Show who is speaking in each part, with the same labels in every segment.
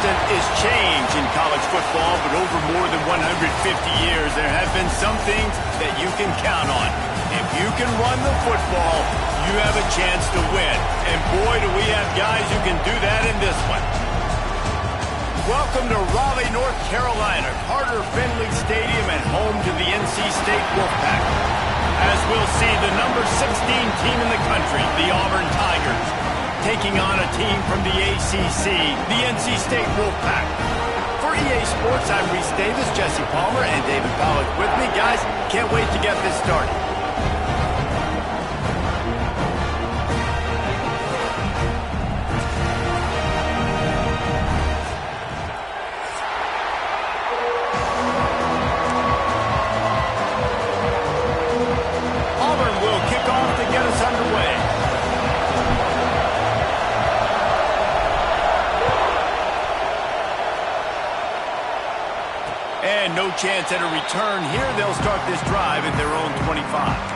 Speaker 1: constant is change in college football, but over more than 150 years, there have been some things that you can count on. If you can run the football, you have a chance to win. And boy, do we have guys who can do that in this one. Welcome to Raleigh, North Carolina, Carter Finley Stadium and home to the NC State Wolfpack. As we'll see, the number 16 team in the country, the Auburn Tigers, taking on a team from the ACC, the NC State Wolfpack. For EA Sports, I'm Reese Davis, Jesse Palmer, and David Pollack with me. Guys, can't wait to get this started. Auburn will kick off to get us underway. And no chance at a return here. They'll start this drive at their own 25.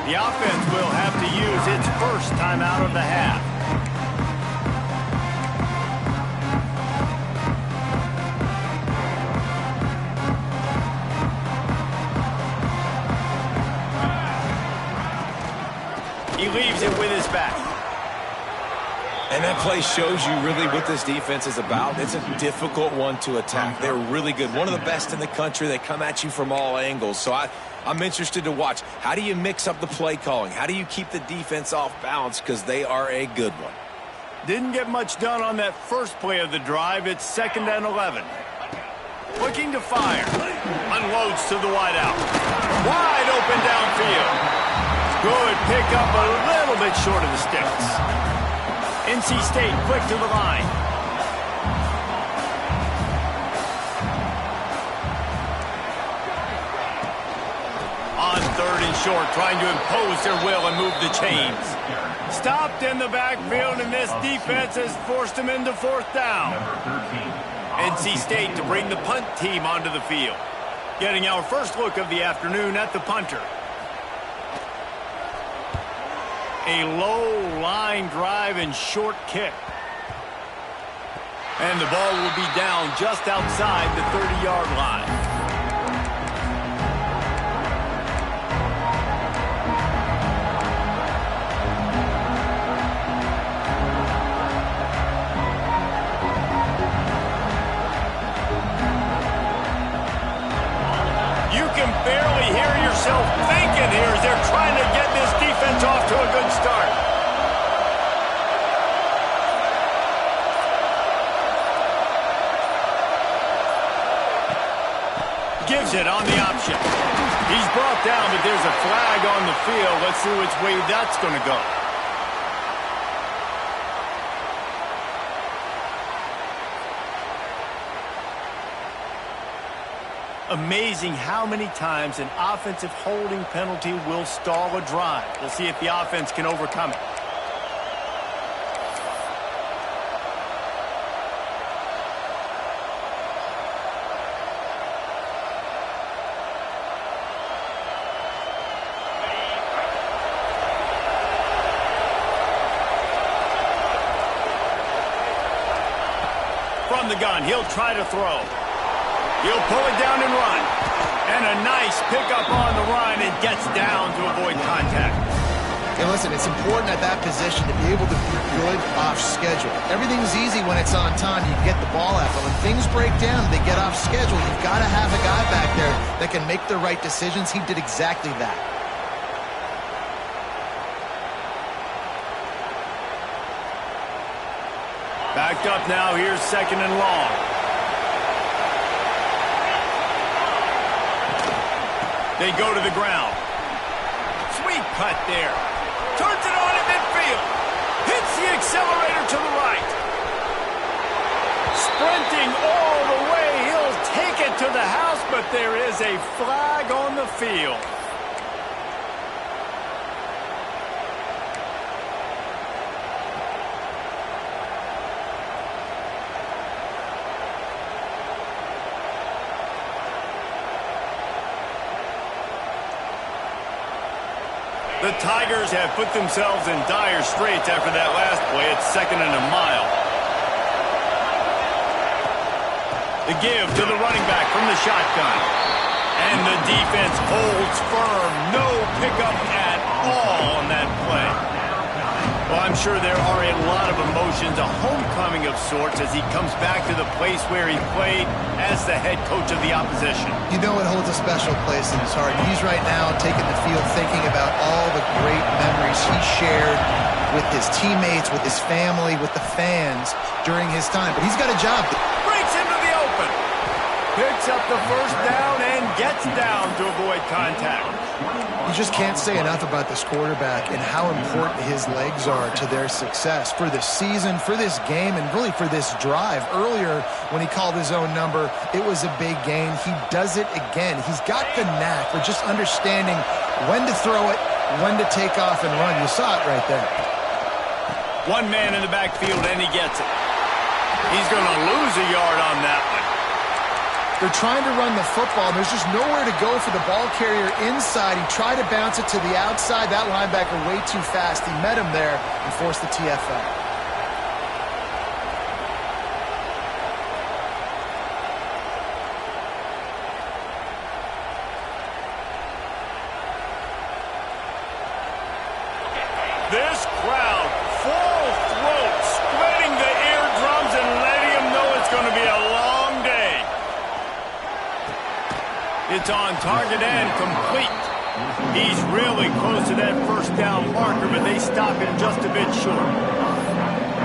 Speaker 1: The offense will have to use its first time out of the half. He leaves it with his back.
Speaker 2: And that play shows you really what this defense is about. It's a difficult one to attack. They're really good. One of the best in the country. They come at you from all angles. So I'm interested to watch. How do you mix up the play calling? How do you keep the defense off balance? Because they are a good one.
Speaker 1: Didn't get much done on that first play of the drive. It's 2nd and 11. Looking to fire. Unloads to the wideout. Wide open downfield. Good pickup, a little bit short of the sticks. NC State quick to the line. On 3rd and short, trying to impose their will and move the chains. Stopped in the backfield, and this defense has forced him into 4th down. NC State to bring the punt team onto the field. Getting our first look of the afternoon at the punter. A low line drive and short kick. And the ball will be down just outside the 30-yard line. You can barely hear yourself thinking here as they're trying to get this defense off to a good start. Gives it on the option. He's brought down, but there's a flag on the field. Let's see which way that's going to go. Amazing how many times an offensive holding penalty will stall a drive. We'll see if the offense can overcome it. From the gun, he'll try to throw. He'll pull it down and run. And a nice pickup on the run and gets down to avoid contact.
Speaker 3: And listen, it's important at that position to be able to be good off schedule. Everything's easy when it's on time. You get the ball out. But when things break down, they get off schedule. You've got to have a guy back there that can make the right decisions. He did exactly that.
Speaker 1: Backed up now, here's 2nd and long. They go to the ground. Sweet cut there. Turns it on at midfield. Hits the accelerator to the right. Sprinting all the way. He'll take it to the house, but there is a flag on the field. The Tigers have put themselves in dire straits after that last play. It's 2nd and a mile. The give to the running back from the shotgun. And the defense holds firm. No pickup at all on that play. Well, I'm sure there are a lot of emotions, a homecoming of sorts as he comes back to the place where he played as the head coach of the opposition.
Speaker 3: You know it holds a special place in his heart. He's right now taking the field thinking about all the great memories he shared with his teammates, with his family, with the fans during his time. But he's got a job.
Speaker 1: Breaks into the open. Picks up the first down and gets down to avoid contact.
Speaker 3: You just can't say enough about this quarterback and how important his legs are to their success for this season, for this game, and really for this drive. Earlier, when he called his own number, it was a big gain. He does it again. He's got the knack for just understanding when to throw it, when to take off and run. You saw it right there.
Speaker 1: One man in the backfield, and he gets it. He's going to lose a yard on that one.
Speaker 3: They're trying to run the football, and there's just nowhere to go for the ball carrier inside. He tried to bounce it to the outside. That linebacker way too fast. He met him there and forced the TFL.
Speaker 1: This crowd, full throat, spreading the eardrums and letting him know it's going to be a long day. It's on target and complete. He's really close to that first down marker, but they stop him just a bit short.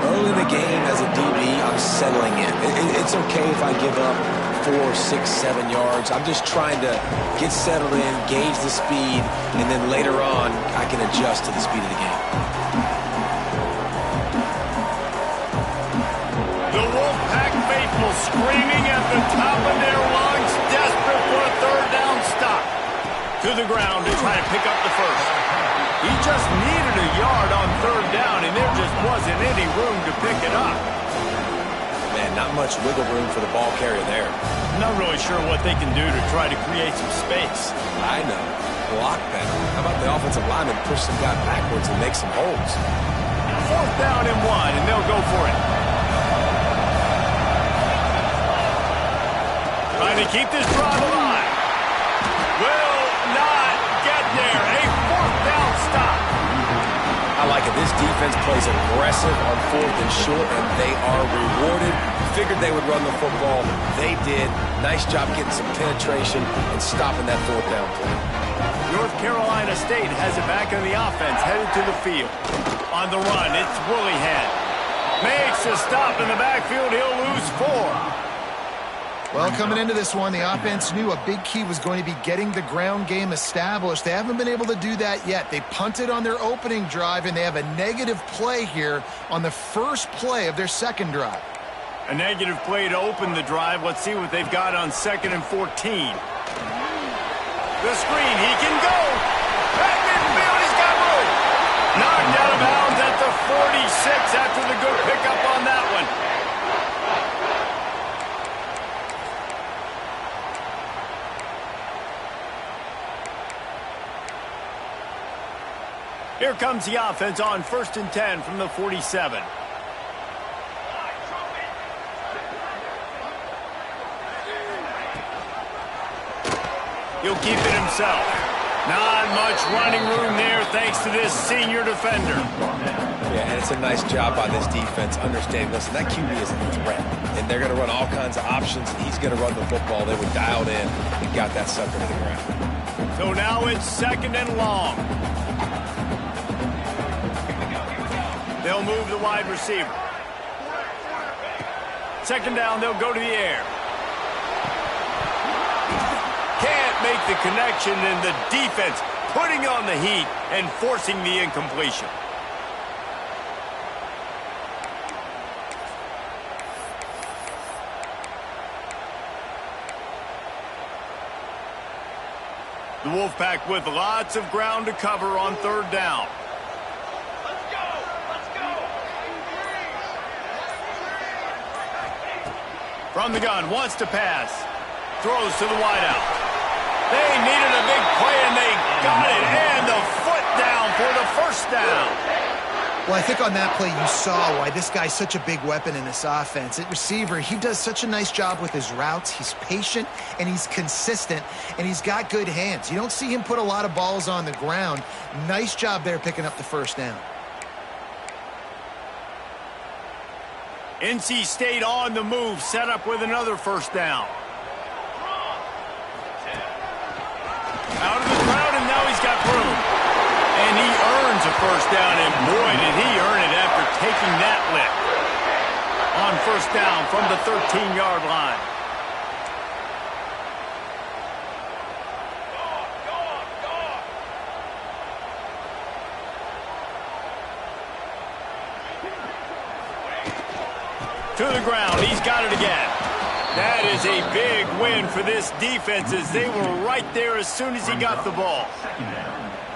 Speaker 2: Early in the game, as a DB, I'm settling in. It's okay if I give up 4, 6, 7 yards. I'm just trying to get settled in, gauge the speed, and then later on, I can adjust to the speed of the game.
Speaker 1: The Wolfpack faithful screaming at the top of their lungs, desperate for a third down stop. To the ground to try to pick up the first. He just needed a yard on third down, and there just wasn't any room to pick it up.
Speaker 2: Man, not much wiggle room for the ball carrier there.
Speaker 1: I'm not really sure what they can do to try to create some space.
Speaker 2: I know. Block better. How about the offensive lineman push some guy backwards and make some holes?
Speaker 1: 4th down and 1, and they'll go for it. Trying to keep this drive alive. Will not get there. A 4th down stop.
Speaker 2: I like it. This defense plays aggressive on 4th and short, and they are rewarded. Figured they would run the football. They did. Nice job getting some penetration and stopping that 4th down play.
Speaker 1: North Carolina State has it back on the offense, headed to the field. On the run, it's Woollyhead. Makes a stop in the backfield. He'll lose 4.
Speaker 3: Well, coming into this one, the offense knew a big key was going to be getting the ground game established. They haven't been able to do that yet. They punted on their opening drive, and they have a negative play here on the first play of their second drive.
Speaker 1: A negative play to open the drive. Let's see what they've got on 2nd and 14. The screen, he can go. Back midfield, he's got room. Knocked out of bounds at the 46 after the good pickup on that one. Here comes the offense on 1st and 10 from the 47. He'll keep it himself. Not much running room there thanks to this senior defender.
Speaker 2: Yeah, and it's a nice job by this defense understanding, listen, that QB is a threat. And they're going to run all kinds of options, and he's going to run the football. They were dialed in and got that sucker to the ground.
Speaker 1: So now it's 2nd and long. They'll move the wide receiver. second down, they'll go to the air. Can't make the connection, and the defense putting on the heat and forcing the incompletion. The Wolfpack with lots of ground to cover on third down.
Speaker 4: Let's go! Let's go!
Speaker 1: From the gun, wants to pass. Throws to the wideout. They needed a big play, and they got it. And the foot down for the first down.
Speaker 3: Well, I think on that play you saw why this guy's such a big weapon in this offense. At receiver, he does such a nice job with his routes. He's patient, and he's consistent, and he's got good hands. You don't see him put a lot of balls on the ground. Nice job there picking up the first down.
Speaker 1: NC State on the move, set up with another first down. Out of the crowd, and now he's got room. And he earns a first down, and boy, did he earn it after taking that lick. On first down from the 13-yard line. To the ground, he's got it again. That is a big win for this defense, as they were right there as soon as he got the ball.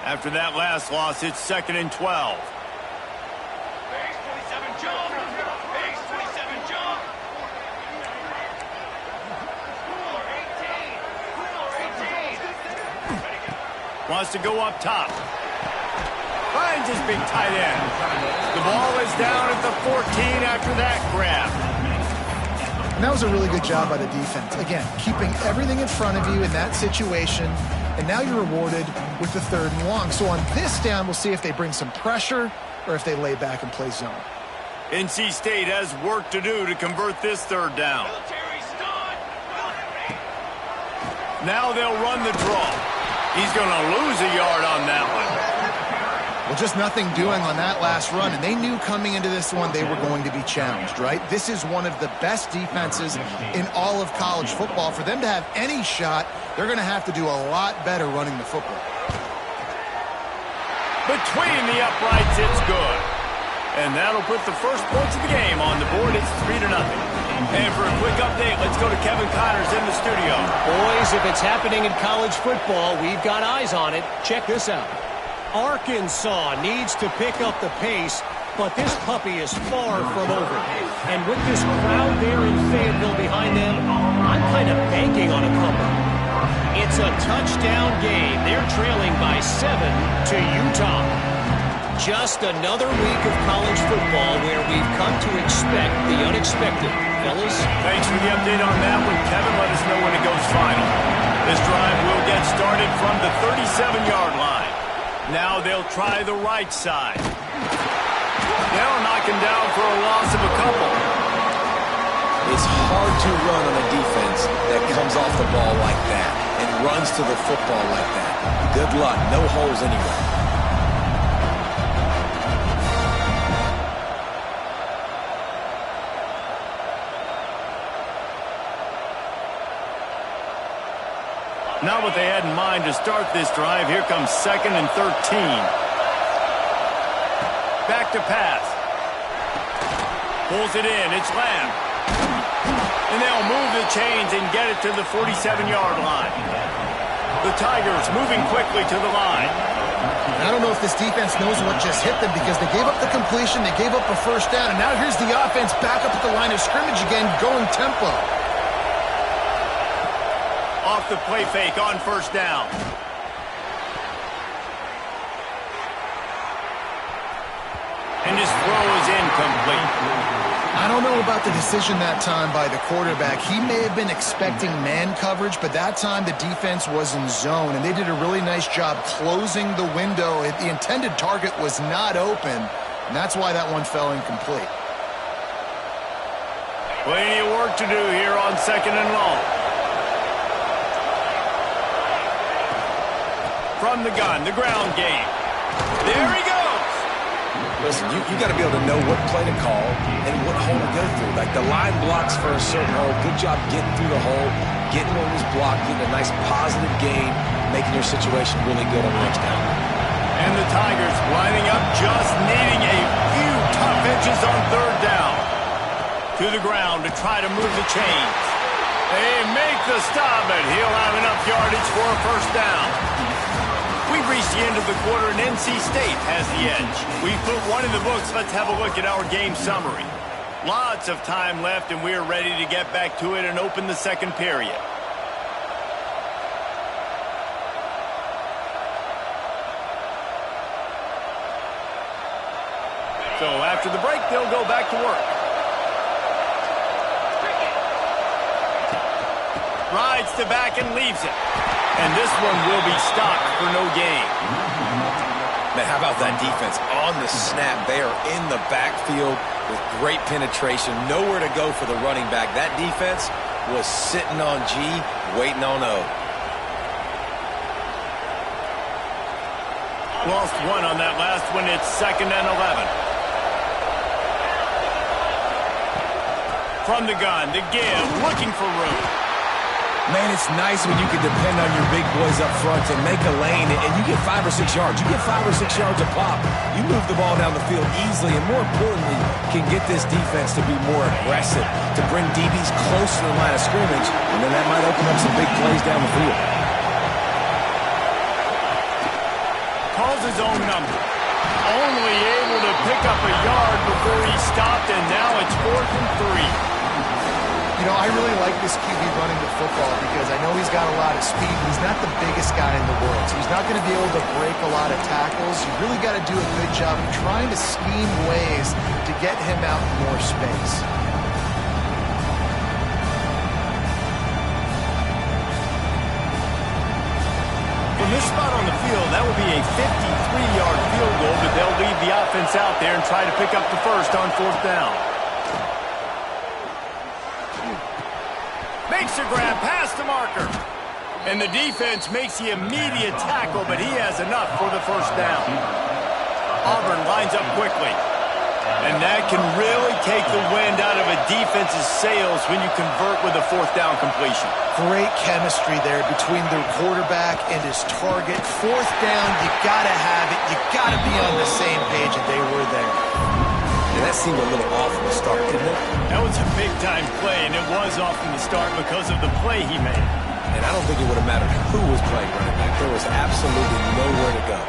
Speaker 1: After that last loss, it's 2nd and 12.
Speaker 4: Base 27 jump! Base 27 jump! Cooler 18! Cooler 18!
Speaker 1: Wants to go up top. Finds his big tight end. The ball is down at the 14 after that grab.
Speaker 3: And that was a really good job by the defense. Again, keeping everything in front of you in that situation, and now you're rewarded with the 3rd and long. So on this down, we'll see if they bring some pressure or if they lay back and play zone.
Speaker 1: NC State has work to do to convert this 3rd down.
Speaker 4: Military stun!
Speaker 1: Now they'll run the draw. He's going to lose a yard on that one.
Speaker 3: Well, just nothing doing on that last run, and they knew coming into this one they were going to be challenged, right? This is one of the best defenses in all of college football. For them to have any shot, they're going to have to do a lot better running the football.
Speaker 1: Between the uprights, it's good. And that'll put the first points of the game on the board. It's 3-0. And for a quick update, let's go to Kevin Connors in the studio.
Speaker 5: Boys, if it's happening in college football, we've got eyes on it. Check this out. Arkansas needs to pick up the pace, but this puppy is far from over. And with this crowd there in Fayetteville behind them, I'm kind of banking on a comeback. It's a touchdown game. They're trailing by 7 to Utah. Just another week of college football where we've come to expect the unexpected. Fellas?
Speaker 1: Thanks for the update on that one, Kevin. Let us know when it goes final. This drive will get started from the 37-yard line. Now they'll try the right side. They'll knock him down for a loss of a couple.
Speaker 2: It's hard to run on a defense that comes off the ball like that and runs to the football like that. Good luck. No holes anywhere.
Speaker 1: Not what they had in mind to start this drive. Here comes 2nd and 13. Back to pass. Pulls it in. It's Lamb. And they'll move the chains and get it to the 47-yard line. The Tigers moving quickly to the line.
Speaker 3: I don't know if this defense knows what just hit them, because they gave up the completion, they gave up a first down, and now here's the offense back up at the line of scrimmage again, going tempo.
Speaker 1: Off the play fake on first down. And his throw is incomplete.
Speaker 3: I don't know about the decision that time by the quarterback. He may have been expecting man coverage, but that time the defense was in zone, and they did a really nice job closing the window. The intended target was not open, and that's why that one fell incomplete.
Speaker 1: Plenty of work to do here on 2nd and long. From the gun, the ground game. There he goes.
Speaker 2: Listen, you got to be able to know what play to call and what hole to go through. Like the line blocks for a certain hole. Good job getting through the hole, getting what was blocked, getting a nice positive gain, making your situation really good on the next down.
Speaker 1: And the Tigers lining up, just needing a few tough inches on third down. To the ground to try to move the chains. They make the stop, but he'll have enough yardage for a first down. We've reached the end of the quarter, and NC State has the edge. We've put one in the books. Let's have a look at our game summary. Lots of time left, and we're ready to get back to it and open the second period. So after the break, they'll go back to work. Rides to back and leaves it. And this one will be stopped for no gain.
Speaker 2: Man, how about that defense? On the snap, they are in the backfield with great penetration. Nowhere to go for the running back. That defense was sitting on G, waiting on O.
Speaker 1: Lost one on that last one. It's 2nd and 11. From the gun, to give, looking for room.
Speaker 2: Man, it's nice when you can depend on your big boys up front to make a lane, and you get 5 or 6 yards. You get 5 or 6 yards a pop. You move the ball down the field easily, and more importantly, can get this defense to be more aggressive, to bring DBs close to the line of scrimmage, and then that might open up some big plays down the field.
Speaker 1: Calls his own number. Only able to pick up a yard before he stopped, and now it's 4th and 3.
Speaker 3: You know, I really like this QB running the football because I know he's got a lot of speed, but he's not the biggest guy in the world. So he's not going to be able to break a lot of tackles. You really got to do a good job of trying to scheme ways to get him out in more space.
Speaker 1: From this spot on the field, that will be a 53-yard field goal, but they'll leave the offense out there and try to pick up the first on 4th down. Makes a grab past the marker. And the defense makes the immediate tackle, but he has enough for the first down. Auburn lines up quickly. And that can really take the wind out of a defense's sails when you convert with a 4th down completion.
Speaker 3: Great chemistry there between the quarterback and his target. 4th down, you got to have it. You got to be on the same page, and they were there.
Speaker 2: And that seemed a little off from the start, didn't it?
Speaker 1: That was a big-time play, and it was off from the start because of the play he made.
Speaker 2: And I don't think it would have mattered who was playing running back. There was absolutely nowhere to go.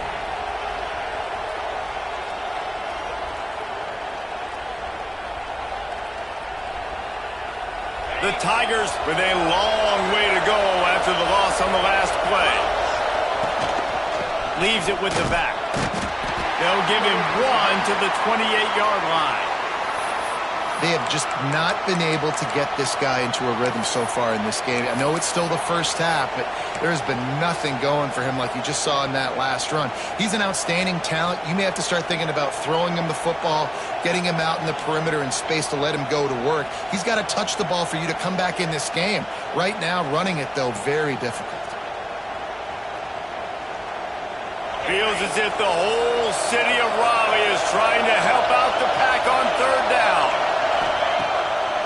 Speaker 1: The Tigers with a long way to go after the loss on the last play. Leaves it with the back. They'll give him one to the 28-yard line.
Speaker 3: They have just not been able to get this guy into a rhythm so far in this game. I know it's still the first half, but there's been nothing going for him like you just saw in that last run. He's an outstanding talent. You may have to start thinking about throwing him the football, getting him out in the perimeter in space to let him go to work. He's got to touch the ball for you to come back in this game. Right now, running it, though, very difficult.
Speaker 1: Feels as if the whole city of Raleigh is trying to help out the pack on 3rd down.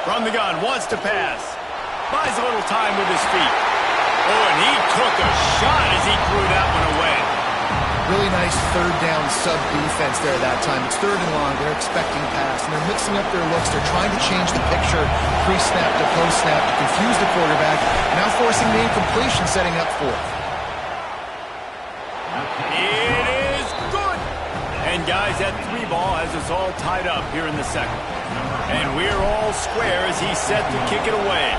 Speaker 1: From the gun, wants to pass. Buys a little time with his feet. Oh, and he took a shot as he threw that one away.
Speaker 3: Really nice 3rd down sub-defense there that time. It's 3rd and long. They're expecting pass, and they're mixing up their looks. They're trying to change the picture pre-snap to post-snap to confuse the quarterback, now forcing the incompletion, setting up 4th.
Speaker 1: It is good. And guys, that 3 ball has us all tied up here in the second. And we're all square as he's set to kick it away.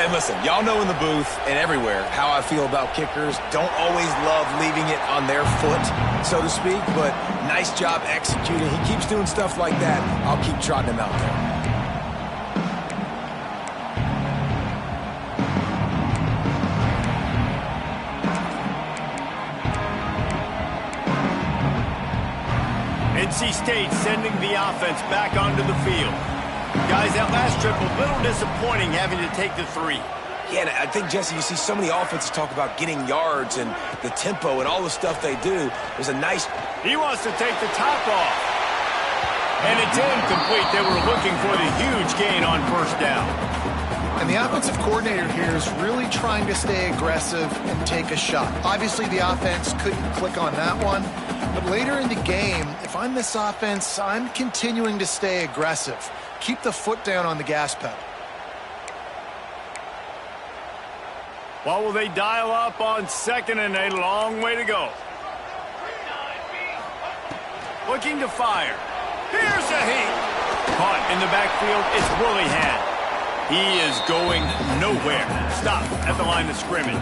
Speaker 2: And listen, y'all know in the booth and everywhere how I feel about kickers. Don't always love leaving it on their foot, so to speak, but nice job executing. He keeps doing stuff like that. I'll keep trotting him out there.
Speaker 1: NC State sending the offense back onto the field. Guys, that last trip, a little disappointing having to take the 3.
Speaker 2: Yeah, and I think, Jesse, you see so many offenses talk about getting yards and the tempo and all the stuff they do. There's a nice...
Speaker 1: He wants to take the top off. And it's incomplete. They were looking for the huge gain on first down.
Speaker 3: And the offensive coordinator here is really trying to stay aggressive and take a shot. Obviously, the offense couldn't click on that one. But later in the game, if I'm this offense, I'm continuing to stay aggressive. Keep the foot down on the gas pedal.
Speaker 1: What will they dial up on second and a long way to go? Looking to fire. Here's a heat. Caught in the backfield. It's Willihan. He is going nowhere. Stop at the line of scrimmage.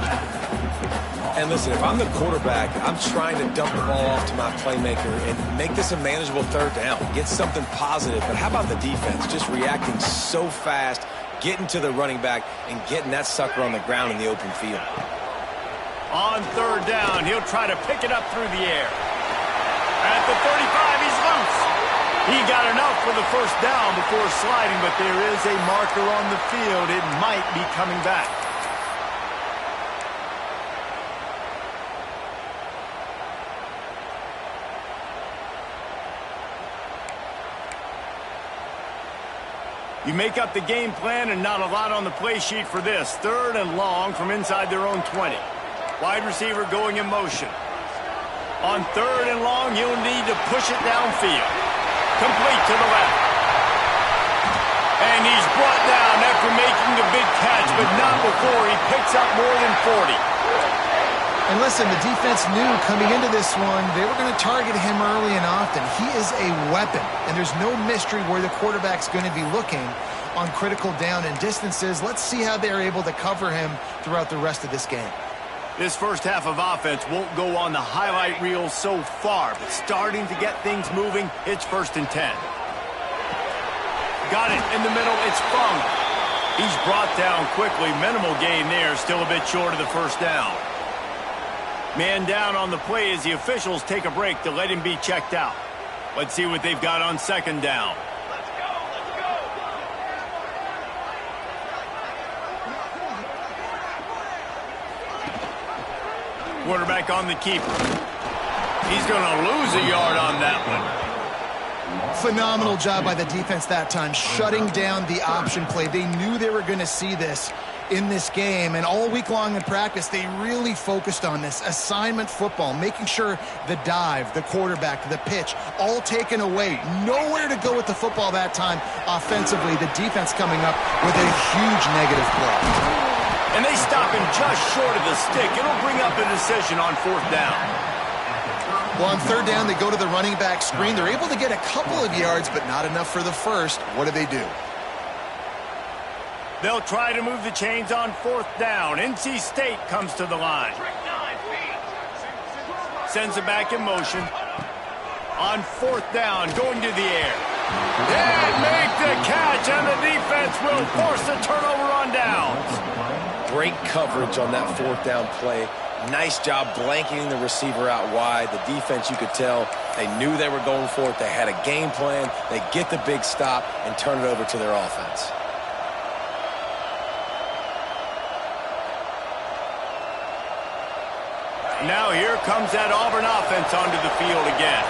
Speaker 2: And listen, if I'm the quarterback, I'm trying to dump the ball off to my playmaker and make this a manageable third down. Get something positive. But how about the defense? Just reacting so fast, getting to the running back, and getting that sucker on the ground in the open field.
Speaker 1: On third down, he'll try to pick it up through the air. At the 35, he's loose. He got enough for the first down before sliding, but there is a marker on the field. It might be coming back. You make up the game plan and not a lot on the play sheet for this. Third and long from inside their own 20. Wide receiver going in motion. On third and long, you'll need to push it downfield. Complete to the left. And he's brought down after making the big catch, but not before he picks up more than 40.
Speaker 3: And listen, the defense knew coming into this one, they were going to target him early and often. He is a weapon, and there's no mystery where the quarterback's going to be looking on critical down and distances. Let's see how they're able to cover him throughout the rest of this game.
Speaker 1: This first half of offense won't go on the highlight reel so far, but starting to get things moving, it's 1st and 10. Got it in the middle, it's Fung. He's brought down quickly, minimal gain there, still a bit short of the first down. Man down on the play as the officials take a break to let him be checked out. Let's see what they've got on second down.
Speaker 4: Let's go, let's go.
Speaker 1: Quarterback on the keeper. He's going to lose a yard on that one.
Speaker 3: Phenomenal job by the defense that time, shutting down the option play. They knew they were going to see this in this game, and all week long in practice, they really focused on this assignment football, making sure the dive, the quarterback, the pitch, all taken away. Nowhere to go with the football that time offensively. The defense coming up with a huge negative play.
Speaker 1: And they stop him just short of the stick. It'll bring up a decision on 4th down.
Speaker 3: Well, on 3rd down, they go to the running back screen. They're able to get a couple of yards, but not enough for the first. What do?
Speaker 1: They'll try to move the chains on 4th down. NC State comes to the line. Sends it back in motion. On 4th down, going to the air. And make the catch, and the defense will force the turnover on downs.
Speaker 2: Great coverage on that 4th down play. Nice job blanketing the receiver out wide. The defense, you could tell, they knew they were going for it. They had a game plan. They get the big stop and turn it over to their offense.
Speaker 1: Now here comes that Auburn offense onto the field again.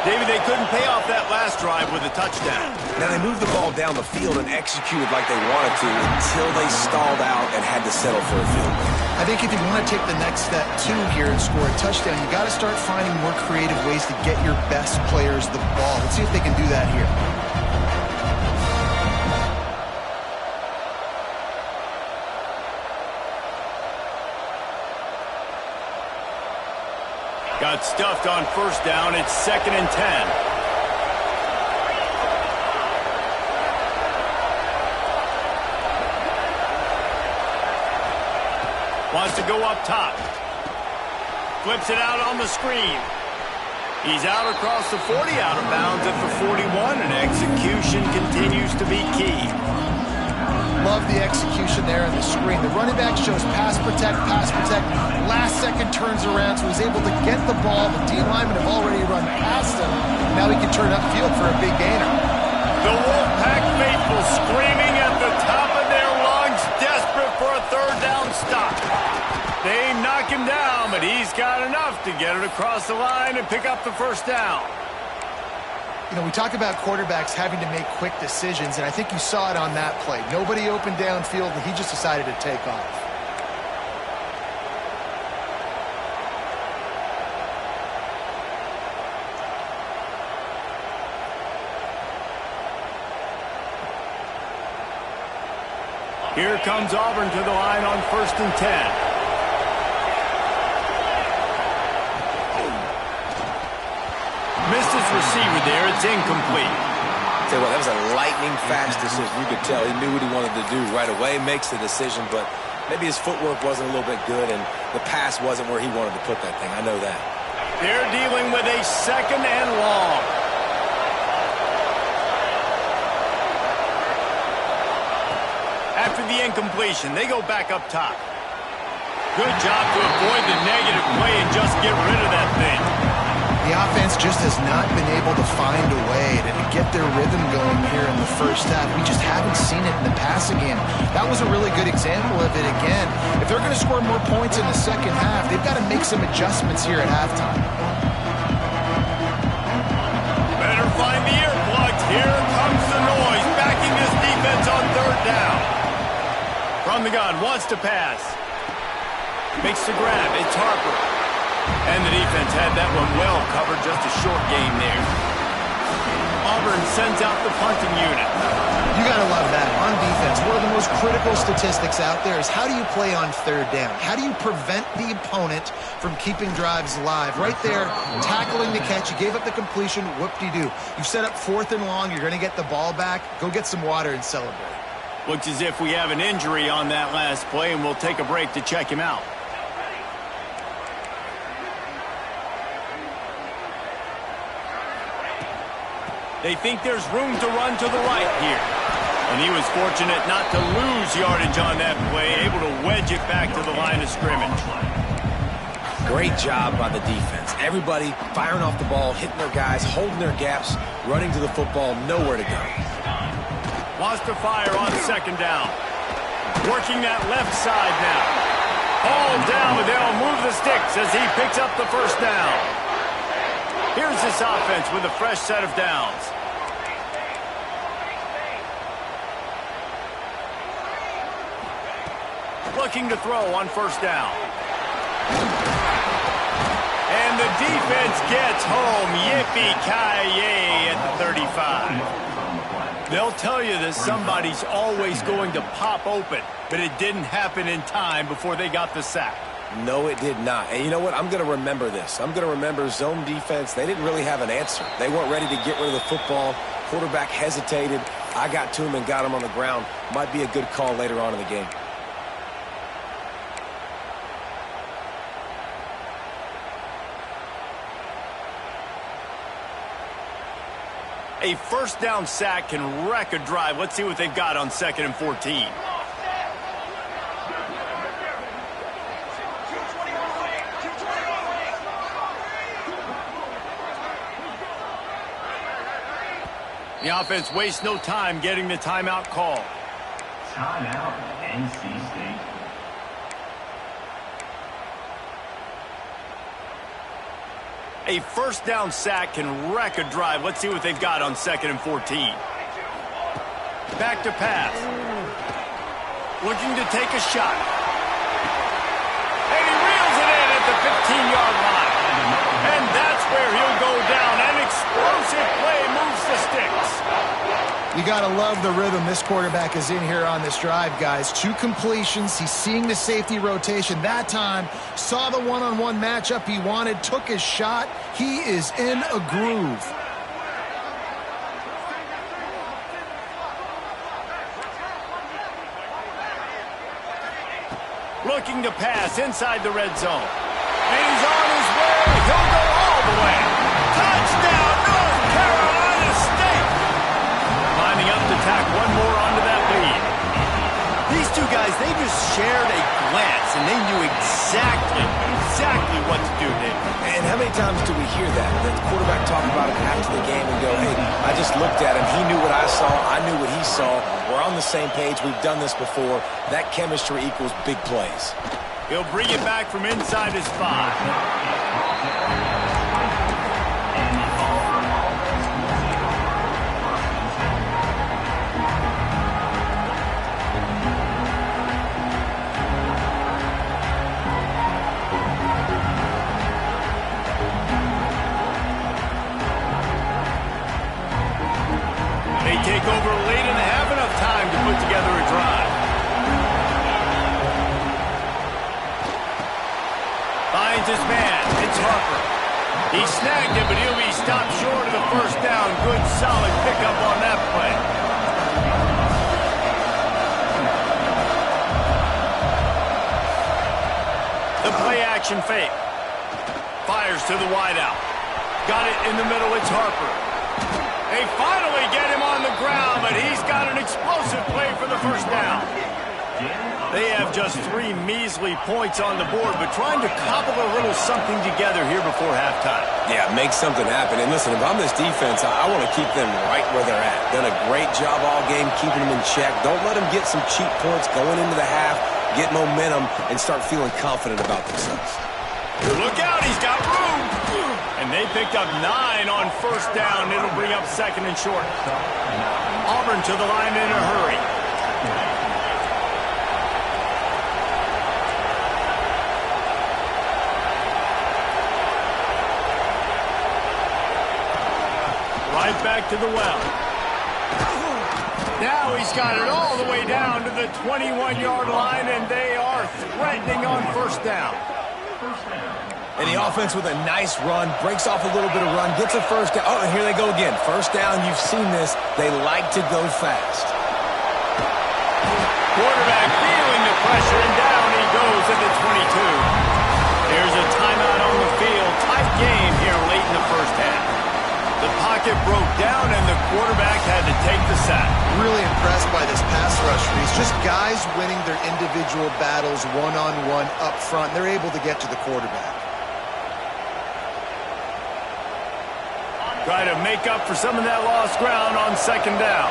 Speaker 1: David, they couldn't pay off that last drive with a touchdown.
Speaker 2: Now they moved the ball down the field and executed like they wanted to until they stalled out and had to settle for a field goal.
Speaker 3: I think if you want to take the next step too here and score a touchdown, you got to start finding more creative ways to get your best players the ball. Let's see if they can do that here.
Speaker 1: Got stuffed on 1st down. It's 2nd and 10. Wants to go up top. Flips it out on the screen. He's out across the 40, out of bounds at the 41, and execution continues to be key.
Speaker 3: Love the execution there on the screen. The running back shows pass protect. Last second turns around, so he's able to get the ball. The D linemen have already run past him. Now he can turn upfield for a big gainer.
Speaker 1: The Wolfpack faithful screaming at the top of their lungs, desperate for a 3rd him down, but he's got enough to get it across the line and pick up the first down.
Speaker 3: You know, we talk about quarterbacks having to make quick decisions, and I think you saw it on that play. Nobody opened downfield, and he just decided to take off.
Speaker 1: Here comes Auburn to the line on 1st and 10. Missed his receiver there. It's incomplete.
Speaker 2: Tell you what, that was a lightning-fast decision. You could tell he knew what he wanted to do right away, makes the decision, but maybe his footwork wasn't a little bit good, and the pass wasn't where he wanted to put that thing. I know that.
Speaker 1: They're dealing with a 2nd and long. After the incompletion, they go back up top. Good job to avoid the negative play and just get rid of that thing.
Speaker 3: The offense just has not been able to find a way to get their rhythm going here in the first half. We just haven't seen it in the passing game. That was a really good example of it again. If they're going to score more points in the second half, they've got to make some adjustments here at halftime.
Speaker 1: Better find the earplugs. Here comes the noise, backing this defense on 3rd down. From the gun, wants to pass. Makes the grab. It's Harper. And the defense had that one well covered, just a short game there. Auburn sends out the punting unit.
Speaker 3: You got to love that. On defense, one of the most critical statistics out there is how do you play on 3rd down? How do you prevent the opponent from keeping drives alive? Right there, tackling the catch. You gave up the completion. Whoop-de-doo. You set up 4th and long. You're going to get the ball back. Go get some water and celebrate.
Speaker 1: Looks as if we have an injury on that last play, and we'll take a break to check him out. They think there's room to run to the right here. And he was fortunate not to lose yardage on that play, able to wedge it back to the line of scrimmage.
Speaker 2: Great job by the defense. Everybody firing off the ball, hitting their guys, holding their gaps, running to the football, nowhere to go.
Speaker 1: Wants to fire on 2nd down. Working that left side now. All down, but they'll move the sticks as he picks up the first down. Here's this offense with a fresh set of downs. Looking to throw on 1st down. And the defense gets home. Yippee-ki-yay at the 35. They'll tell you that somebody's always going to pop open, but it didn't happen in time before they got the sack.
Speaker 2: No, it did not. And you know what? I'm going to remember this. I'm going to remember zone defense. They didn't really have an answer. They weren't ready to get rid of the football. Quarterback hesitated. I got to him and got him on the ground. Might be a good call later on in the game.
Speaker 1: A 1st down sack can wreck a drive. Let's see what they've got on 2nd and 14. The offense wastes no time getting the timeout call.
Speaker 6: Timeout, NC State.
Speaker 1: A 1st down sack can wreck a drive. Let's see what they've got on 2nd and 14. Back to pass. Looking to take a shot. And he reels it in at the 15-yard line. And that's where he'll go down. An explosive play moves the sticks.
Speaker 3: You got to love the rhythm this quarterback is in here on this drive, guys. 2 completions. He's seeing the safety rotation. That time, saw the one-on-one matchup he wanted, took his shot. He is in a groove.
Speaker 1: Looking to pass inside the red zone. And he's on his way. He'll go all the way. Touchdown, North Carolina State. Lining up to tack one more onto that lead. These two guys, they just shared a glance, and they knew exactly what to do there.
Speaker 2: And how many times do we hear that? The quarterback talk about it after the game and go, hey, I just looked at him. He knew what I saw. I knew what he saw. We're on the same page. We've done this before. That chemistry equals big plays.
Speaker 1: He'll bring it back from inside his 5. They take over late in the half, enough time to put together a drive. Finds his man. It's Harper. He snagged him, but he'll be stopped short of the first down. Good, solid pickup on that play. The play-action fake. Fires to the wideout. Got it in the middle. It's Harper. They finally get him on the ground, but he's got an explosive play for the first down. They have just 3 measly points on the board, but trying to cobble a little something together here before halftime.
Speaker 2: Yeah, make something happen. And listen, if I'm this defense, I want to keep them right where they're at. Done a great job all game keeping them in check. Don't let them get some cheap points going into the half, get momentum, and start feeling confident about themselves.
Speaker 1: Look out, he's got room. And they picked up 9 on first down. It'll bring up 2nd and short. Auburn to the line in a hurry. Right back to the well. Now he's got it all the way down to the 21-yard line, and they are threatening on first down.
Speaker 2: And the offense with a nice run, breaks off a little bit of run, gets a first down. Oh, and here they go again. First down, you've seen this. They like to go fast.
Speaker 1: Quarterback feeling the pressure, and down he goes at the 22. There's a timeout on the field. Tight game here late in the first half. The pocket broke down, and the quarterback had to take the sack.
Speaker 3: Really impressed by this pass rush. It's just guys winning their individual battles one-on-one up front. They're able to get to the quarterback.
Speaker 1: Try to make up for some of that lost ground on second down.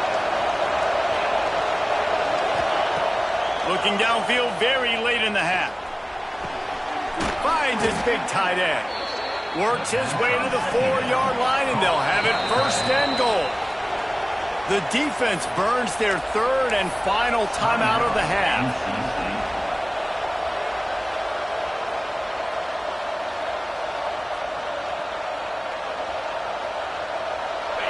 Speaker 1: Looking downfield very late in the half. Finds his big tight end. Works his way to the 4-yard line, and they'll have it 1st and goal. The defense burns their 3rd and final timeout of the half.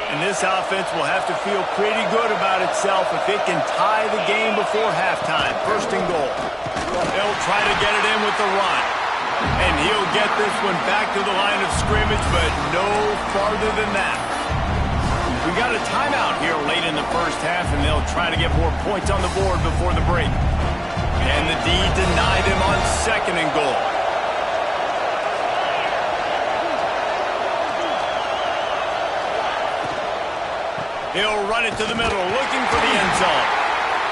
Speaker 1: And this offense will have to feel pretty good about itself if it can tie the game before halftime. 1st and goal. They'll try to get it in with the run. And he'll get this one back to the line of scrimmage, but no farther than that. We got a timeout here late in the first half, and they'll try to get more points on the board before the break. And the D denied him on 2nd and goal. He'll run it to the middle, looking for the end zone.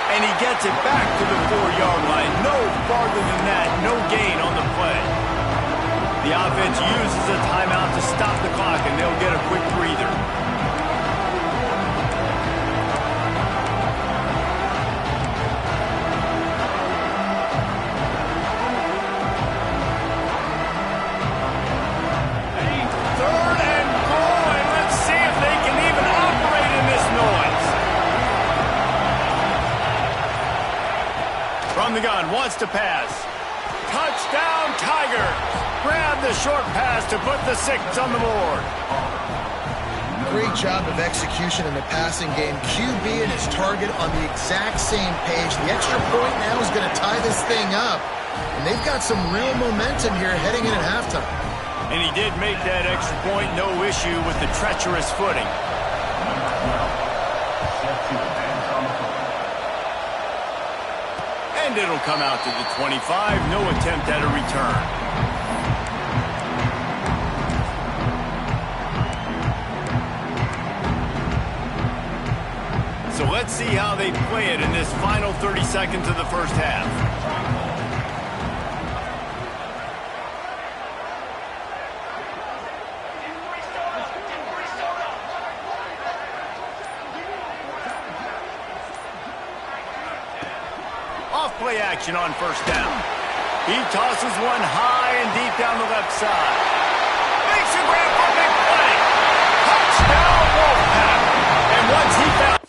Speaker 1: And he gets it back to the 4-yard line. No farther than that. No gain on the play. The offense uses a timeout to stop the clock, and they'll get a quick breather. Third and goal, and let's see if they can even operate in this noise. From the gun, wants to pass. Touchdown, Tigers. Grab the short pass to put the 6 on the board.
Speaker 3: Great job of execution in the passing game. QB and his target on the exact same page. The extra point now is going to tie this thing up. And they've got some real momentum here heading in at halftime.
Speaker 1: And he did make that extra point, no issue with the treacherous footing. And it'll come out to the 25. No attempt at a return. So let's see how they play it in this final 30 seconds of the first half. Off play action on first down. He tosses one high and deep down the left side. Makes a grab for a big play. Touchdown, Wolfpack. And once he found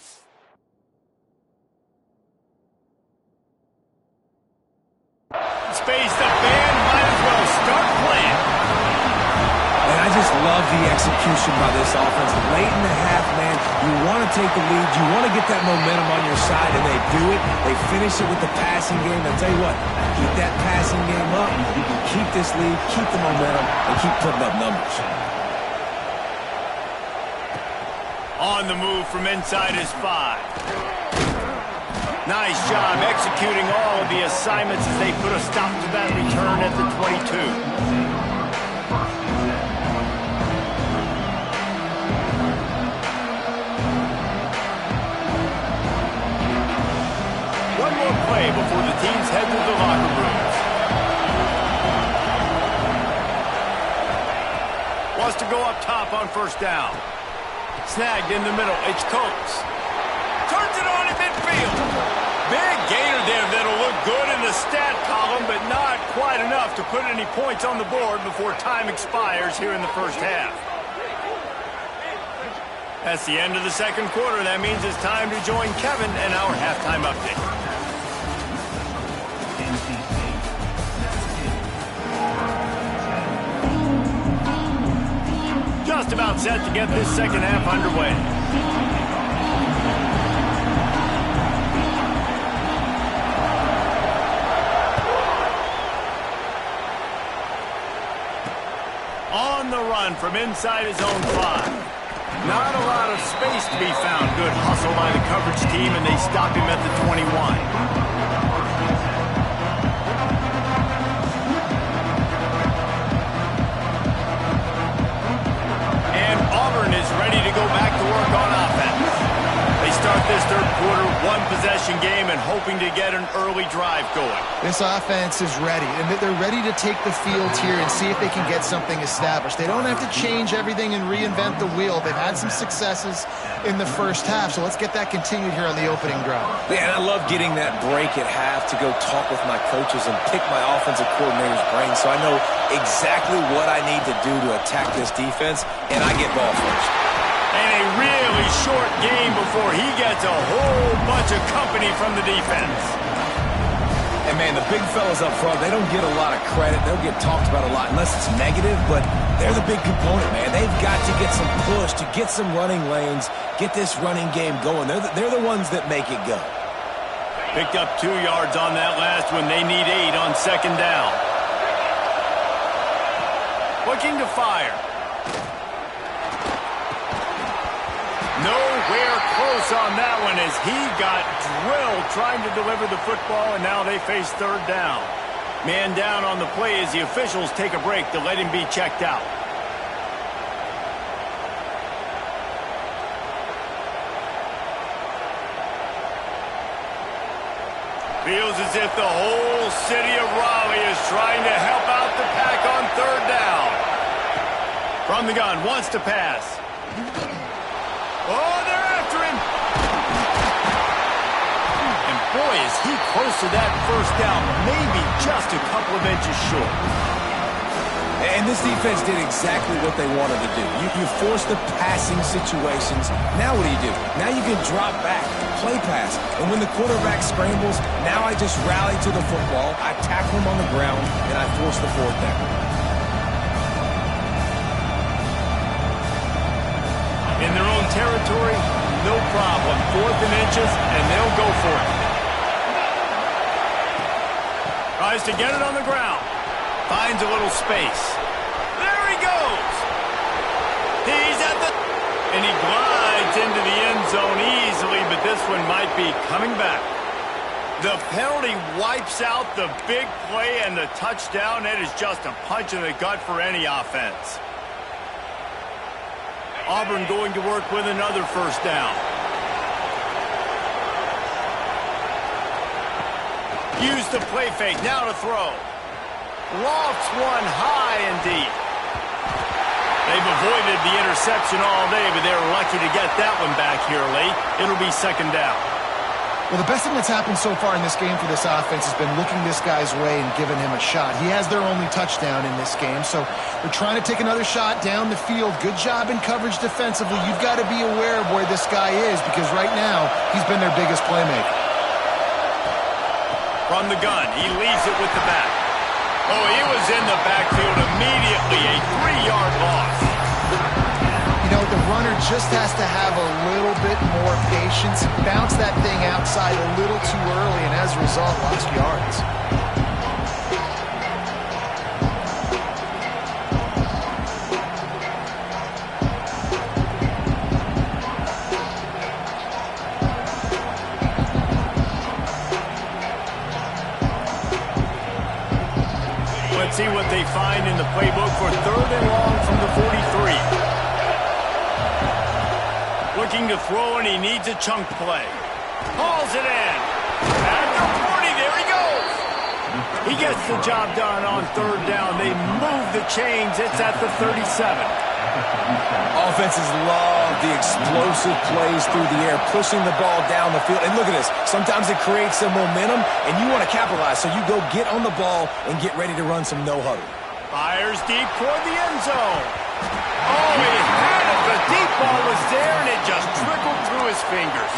Speaker 1: space, the band might as well start playing.
Speaker 2: And I just love the execution by this offense. Late in the half, man, you want to take the lead. You want to get that momentum on your side, and they do it. They finish it with the passing game. I tell you what, keep that passing game up. You can keep this lead, keep the momentum, and keep putting up numbers.
Speaker 1: On the move from inside his 5. Nice job executing all of the assignments as they put a stop to that return at the 22. One more play before the teams head to the locker rooms. Wants to go up top on first down. Snagged in the middle. It's Coates. Turns it on in midfield. Big gainer there that'll look good in the stat column, but not quite enough to put any points on the board before time expires here in the first half. That's the end of the second quarter. That means it's time to join Kevin and our halftime update. Just about set to get this second half underway. On the run from inside his own 5. Not a lot of space to be found. Good hustle by the coverage team, and they stop him at the 21. And Auburn is ready to go back to work on offense. They start this third quarter one-possession game and hoping to get an early drive going.
Speaker 3: This offense is ready, and they're ready to take the field here and see if they can get something established. They don't have to change everything and reinvent the wheel. They've had some successes in the first half, so let's get that continued here on the opening drive.
Speaker 2: Yeah, and I love getting that break at half to go talk with my coaches and pick my offensive coordinator's brain so I know exactly what I need to do to attack this defense, and I get ball first.
Speaker 1: And a really short game before he gets a whole bunch of company from the defense.
Speaker 2: And, man, the big fellas up front, they don't get a lot of credit. They'll get talked about a lot unless it's negative, but they're the big component, man. They've got to get some push, to get some running lanes, get this running game going. They're the ones that make it go.
Speaker 1: Picked up 2 yards on that last one. They need 8 on second down. Looking to fire. Nowhere close on that one as he got drilled trying to deliver the football, and now they face third down. Man down on the play as the officials take a break to let him be checked out. Feels as if the whole city of Raleigh is trying to help out the Pack on third down. From the gun, wants to pass. Oh, they're after him. And boy, is he close to that first down, maybe just a couple of inches short.
Speaker 2: And this defense did exactly what they wanted to do. You force the passing situations. Now what do? Now you can drop back, play pass. And when the quarterback scrambles, now I just rally to the football, I tackle him on the ground, and I force the fourth down.
Speaker 1: In their own territory, no problem. 4th and inches, and they'll go for it. Tries to get it on the ground. Finds a little space. There he goes. He's at the... And he glides into the end zone easily, but this one might be coming back. The penalty wipes out the big play and the touchdown. It is just a punch in the gut for any offense. Auburn going to work with another first down. Use the play fake, now to throw. Lofts one high and deep. They've avoided the interception all day, but they were lucky to get that one back here late. It'll be second down.
Speaker 3: Well, the best thing that's happened so far in this game for this offense has been looking this guy's way and giving him a shot. He has their only touchdown in this game, so they're trying to take another shot down the field. Good job in coverage defensively. You've got to be aware of where this guy is because right now he's been their biggest playmaker.
Speaker 1: From the gun, he leaves it with the back. Oh, he was in the backfield immediately. A 3-yard loss.
Speaker 3: You know, the runner just has to have a little bit more patience, bounce that thing outside a little too early, and as a result, lost yards.
Speaker 1: Let's see what they find in the playbook for 3rd and long from the 43. Looking to throw, and he needs a chunk play. Hauls it in. At the 40, there he goes. He gets the job done on 3rd down. They move the chains. It's at the 37.
Speaker 2: Offenses love the explosive plays through the air, pushing the ball down the field. And look at this. Sometimes it creates some momentum, and you want to capitalize. So you go get on the ball and get ready to run some no-huddle.
Speaker 1: Fires deep toward the end zone. Oh, he had it. The deep ball was there, and it just trickled through his fingers.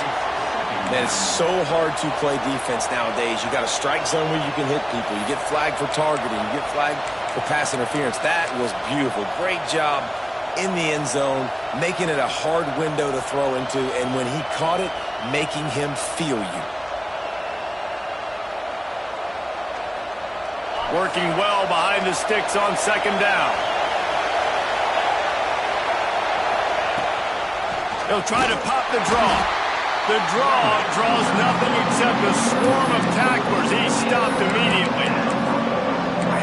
Speaker 2: Man, it's so hard to play defense nowadays. You got a strike zone where you can hit people. You get flagged for targeting. You get flagged for pass interference. That was beautiful. Great job in the end zone, making it a hard window to throw into, and when he caught it, making him feel you.
Speaker 1: Working well behind the sticks on 2nd down. He'll try to pop the draw. The draw draws nothing except a swarm of tacklers. He's stopped immediately.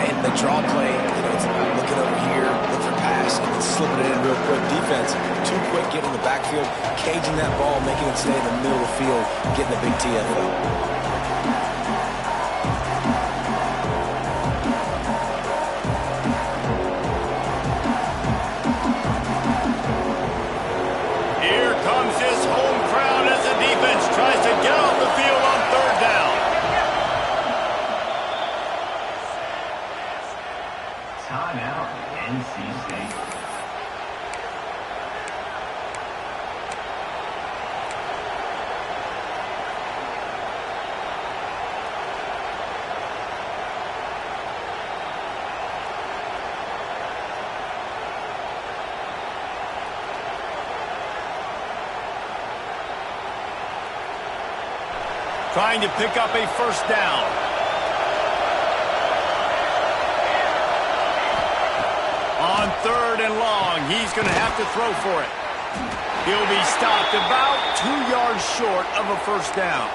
Speaker 2: And the draw play, it's about looking over here, look for pass, and then slipping it in real quick. Defense, too quick getting in the backfield, caging that ball, making it stay in the middle of the field, getting a big TFL.
Speaker 1: Tries to get off the field on 3rd down.
Speaker 6: Timeout, NC State.
Speaker 1: Trying to pick up a 1st down. On 3rd and long, he's going to have to throw for it. He'll be stopped about 2 yards short of a 1st down.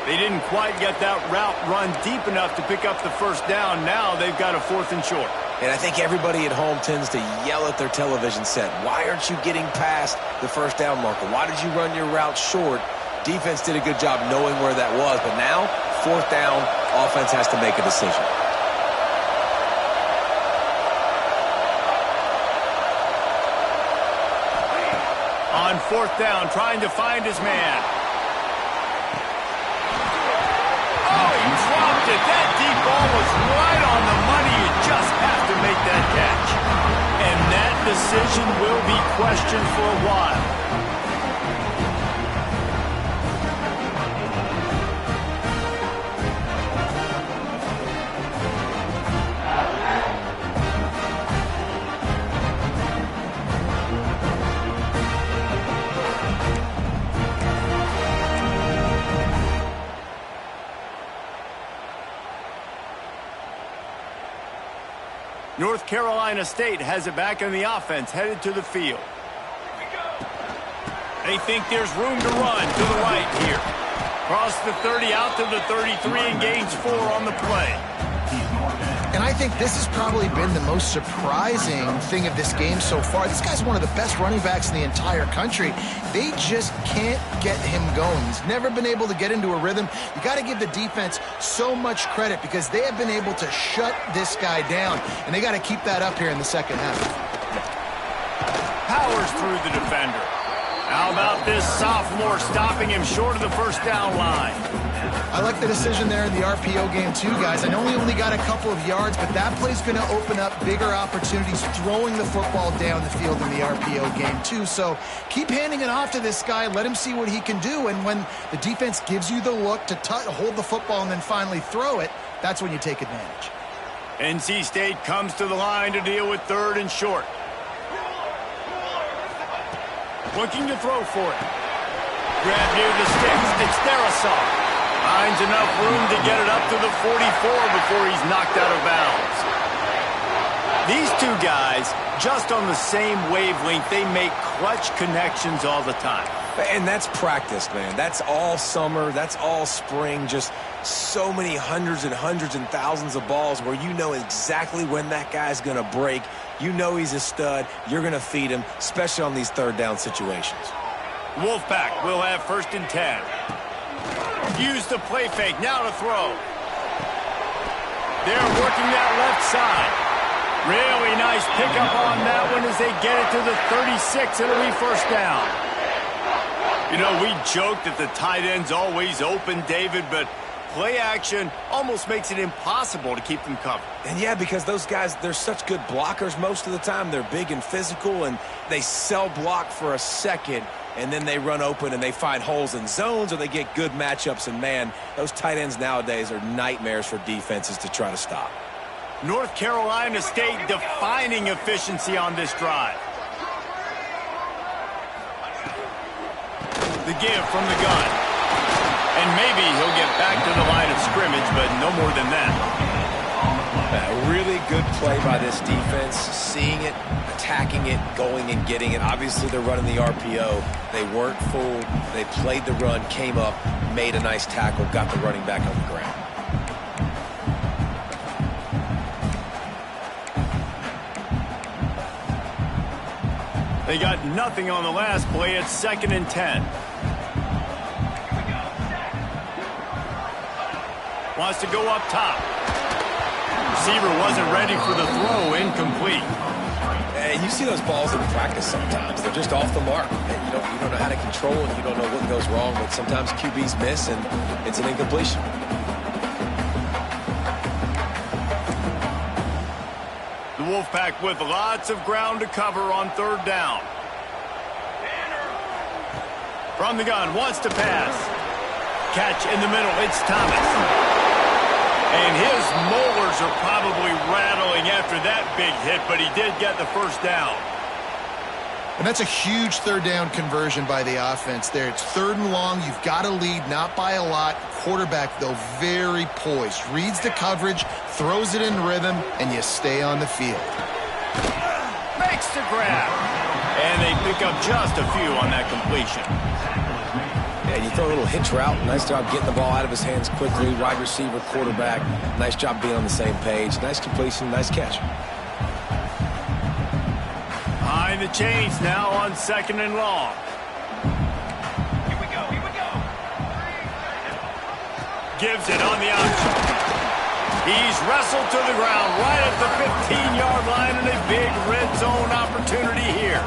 Speaker 1: They didn't quite get that route run deep enough to pick up the 1st down. Now they've got a 4th and short.
Speaker 2: And I think everybody at home tends to yell at their television set. Why aren't you getting past the 1st down marker? Why did you run your route short? Defense did a good job knowing where that was, but now, 4th down, offense has to make a decision.
Speaker 1: On 4th down, trying to find his man. Oh, he dropped it. That deep ball was right on the money. You just have to make that catch. And that decision will be questioned for a while. North Carolina State has it back in the offense, headed to the field. They think there's room to run to the right here. Cross the 30 out to the 33 and gains 4 on the play.
Speaker 3: And I think this has probably been the most surprising thing of this game so far. This guy's one of the best running backs in the entire country. They just can't get him going. He's never been able to get into a rhythm. You got to give the defense so much credit because they have been able to shut this guy down, and they got to keep that up here in the second half.
Speaker 1: Powers through the defender. How about this sophomore stopping him short of the first down line?
Speaker 3: I like the decision there in the RPO game too, guys. I know he only got a couple of yards, but that play's going to open up bigger opportunities throwing the football down the field in the RPO game too. So keep handing it off to this guy. Let him see what he can do. And when the defense gives you the look to hold the football and then finally throw it, that's when you take advantage.
Speaker 1: NC State comes to the line to deal with 3rd and short. Looking to throw for it. Grab near the sticks. It's Darisaw. Finds enough room to get it up to the 44 before he's knocked out of bounds. These two guys, just on the same wavelength, they make clutch connections all the time.
Speaker 2: And that's practice, man. That's all summer. That's all spring. Just so many hundreds and thousands of balls where you know exactly when that guy's going to break. You know he's a stud. You're going to feed him, especially on these 3rd down situations.
Speaker 1: Wolfpack will have 1st and 10. Use the play fake. Now to throw. They're working that left side. Really nice pickup on that one as they get it to the 36. It'll be 1st down. You know, we joke that the tight end's always open, David, but play action almost makes it impossible to keep them covered.
Speaker 2: And yeah, because those guys, they're such good blockers most of the time. They're big and physical, and they sell block for a second, and then they run open and they find holes in zones or they get good matchups. And, man, those tight ends nowadays are nightmares for defenses to try to stop.
Speaker 1: North Carolina State defining efficiency on this drive. The give from the gun. And maybe he'll get back to the line of scrimmage, but no more than that.
Speaker 2: A really good play by this defense, seeing it, attacking it, going and getting it. Obviously, they're running the RPO. They weren't fooled. They played the run, came up, made a nice tackle, got the running back on the ground.
Speaker 1: They got nothing on the last play. It's 2nd and 10. Wants to go up top. Receiver wasn't ready for the throw. Incomplete.
Speaker 2: And you see those balls in practice sometimes. They're just off the mark. And you don't know how to control it. You don't know what goes wrong. But sometimes QBs miss, and it's an incompletion.
Speaker 1: The Wolfpack with lots of ground to cover on 3rd down. From the gun, wants to pass. Catch in the middle. It's Thomas. And his molars are probably rattling after that big hit, but he did get the 1st down.
Speaker 3: And that's a huge 3rd down conversion by the offense there. It's 3rd and long. You've got to lead, not by a lot. Quarterback, though, very poised. Reads the coverage, throws it in rhythm, and you stay on the field.
Speaker 1: Makes the grab. And they pick up just a few on that completion.
Speaker 2: Yeah, you throw a little hitch route. Nice job getting the ball out of his hands quickly. Wide receiver, quarterback. Nice job being on the same page. Nice completion, nice catch.
Speaker 1: Behind the chains now on 2nd and long.
Speaker 4: Here we go.
Speaker 1: Gives it on the option. He's wrestled to the ground right at the 15-yard line, and a big red zone opportunity here.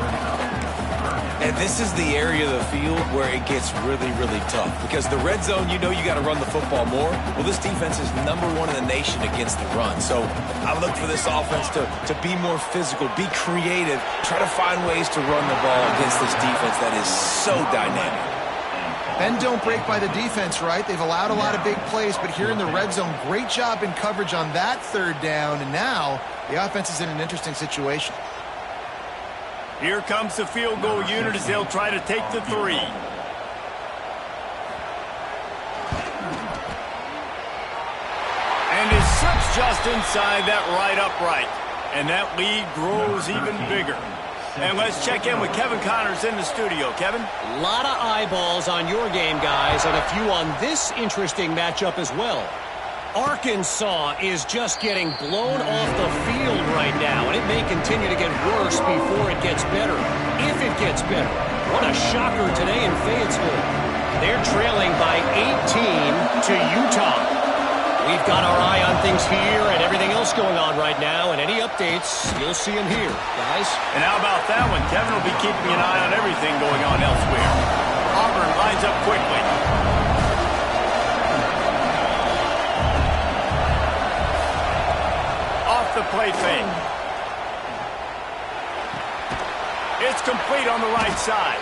Speaker 2: And this is the area of the field where it gets really, really tough. Because the red zone, you know you got to run the football more. Well, this defense is #1 in the nation against the run. So I look for this offense to be more physical, be creative, try to find ways to run the ball against this defense that is so dynamic.
Speaker 3: Bend don't break by the defense, right? They've allowed a lot of big plays, but here in the red zone, great job in coverage on that 3rd down. And now the offense is in an interesting situation.
Speaker 1: Here comes the field goal unit as they'll try to take the 3. And it slips just inside that right upright. And that lead grows even bigger. And let's check in with Kevin Connors in the studio. Kevin?
Speaker 5: A lot of eyeballs on your game, guys, and a few on this interesting matchup as well. Arkansas is just getting blown off the field right now, and it may continue to get worse before it gets better, if it gets better. What a shocker today in Fayetteville. They're trailing by 18 to Utah. We've got our eye on things here and everything else going on right now, and any updates, you'll see them here, guys.
Speaker 1: And how about that one? Kevin will be keeping an eye on everything going on elsewhere. Auburn lines up quickly. Off the play fake. It's complete on the right side.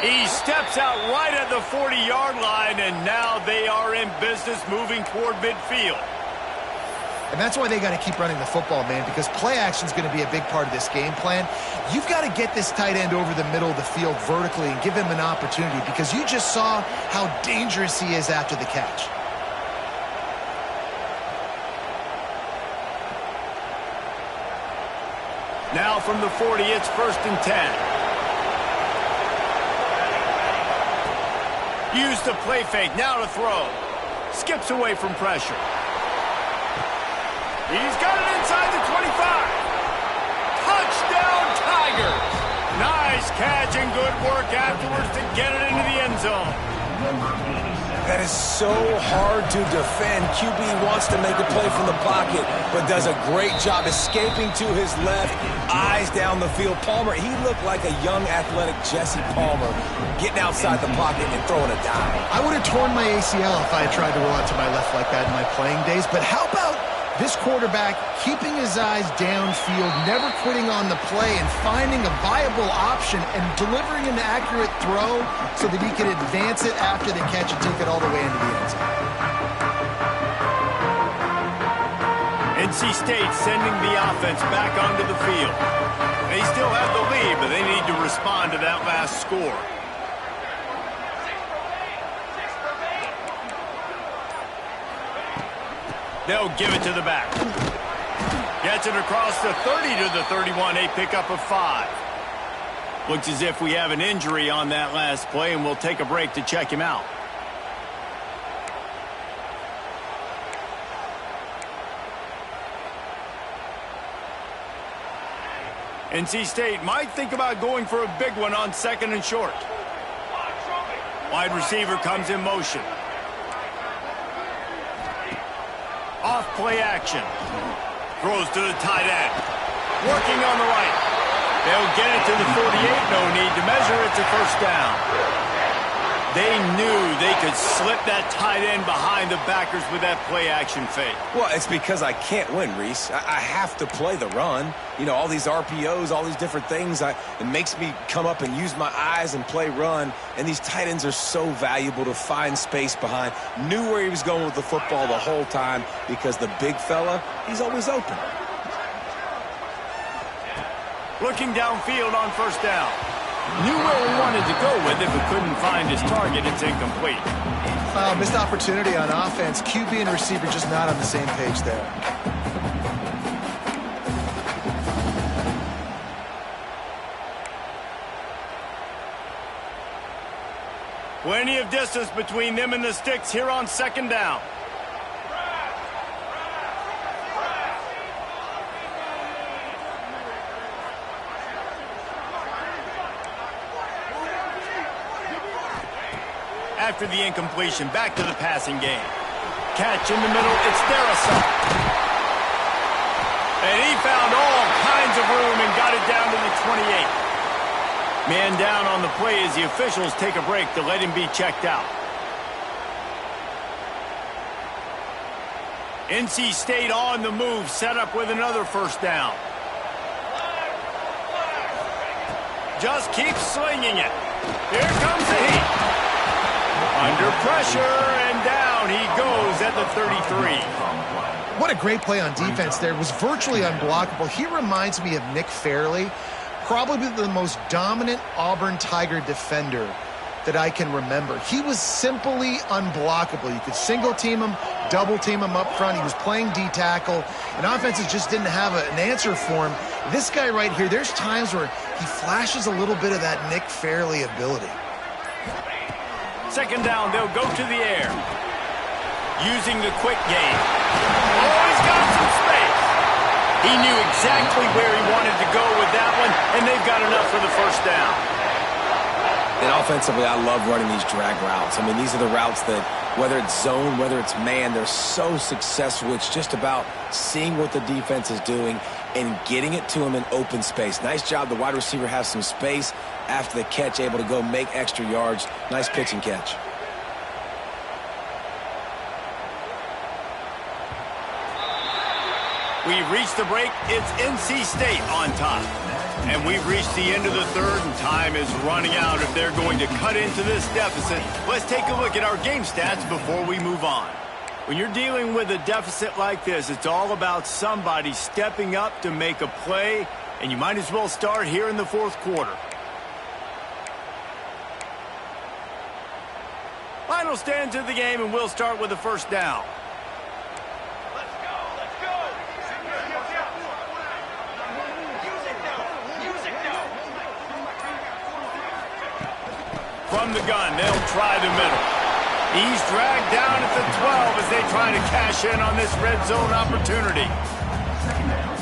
Speaker 1: He steps out right at the 40-yard line, and now they are in business moving toward midfield.
Speaker 3: And that's why they got to keep running the football, man, because play action is going to be a big part of this game plan. You've got to get this tight end over the middle of the field vertically and give him an opportunity, because you just saw how dangerous he is after the catch.
Speaker 1: Now from the 40, it's 1st and 10. Use the play fake, now to throw. Skips away from pressure. He's got it inside the 25. Touchdown, Tigers. Nice catch and good work afterwards to get it into the end zone.
Speaker 2: That is so hard to defend. QB wants to make a play from the pocket, but does a great job escaping to his left, eyes down the field. Palmer, he looked like a young, athletic Jesse Palmer, getting outside the pocket and throwing a dime.
Speaker 3: I would have torn my ACL if I had tried to roll out to my left like that in my playing days, but how about this quarterback keeping his eyes downfield, never quitting on the play, and finding a viable option and delivering an accurate throw so that he can advance it after the catch and take it all the way into the end zone.
Speaker 1: NC State sending the offense back onto the field. They still have the lead, but they need to respond to that last score. They'll give it to the back. Gets it across the 30 to the 31, a pickup of 5. Looks as if we have an injury on that last play, and we'll take a break to check him out. NC State might think about going for a big one on 2nd and short. Wide receiver comes in motion. Off play action. Throws to the tight end. Working on the right. They'll get it to the 48. No need to measure. It's a 1st down. They knew they could slip that tight end behind the backers with that play action fake.
Speaker 2: Well, it's because I can't win, Reese. I have to play the run. You know, all these RPOs, all these different things. It makes me come up and use my eyes and play run. And these tight ends are so valuable to find space behind. Knew where he was going with the football the whole time because the big fella, he's always open.
Speaker 1: Looking downfield on 1st down. Knew where he wanted to go with it, but couldn't find his target. It's incomplete.
Speaker 3: Missed opportunity on offense. QB and receiver just not on the same page there.
Speaker 1: Plenty of distance between them and the sticks here on 2nd down. After the incompletion, back to the passing game. Catch in the middle, it's Theresa. And he found all kinds of room and got it down to the 28. Man down on the play as the officials take a break to let him be checked out. NC State on the move, set up with another 1st down. Just keep slinging it. Here comes the heat. Under pressure, and down he goes at the 33.
Speaker 3: What a great play on defense there. It was virtually unblockable. He reminds me of Nick Fairley, probably the most dominant Auburn Tiger defender that I can remember. He was simply unblockable. You could single team him, double team him up front. He was playing D-tackle, and offenses just didn't have an answer for him. This guy right here, there's times where he flashes a little bit of that Nick Fairley ability.
Speaker 1: 2nd down, they'll go to the air. Using the quick game. Oh, he's got some space. He knew exactly where he wanted to go with that one, and they've got enough for the 1st down.
Speaker 2: And offensively, I love running these drag routes. I mean, these are the routes that, whether it's zone, whether it's man, they're so successful. It's just about seeing what the defense is doing and getting it to them in open space. Nice job. The wide receiver has some space after the catch, able to go make extra yards. Nice pitch and catch.
Speaker 1: We've reached the break. It's NC State on top. And we've reached the end of the third, and time is running out if they're going to cut into this deficit. Let's take a look at our game stats before we move on. When you're dealing with a deficit like this, it's all about somebody stepping up to make a play, and you might as well start here in the fourth quarter. Final stands of the game, and we'll start with the first down. From the gun, they'll try the middle. He's dragged down at the 12 as they try to cash in on this red zone opportunity.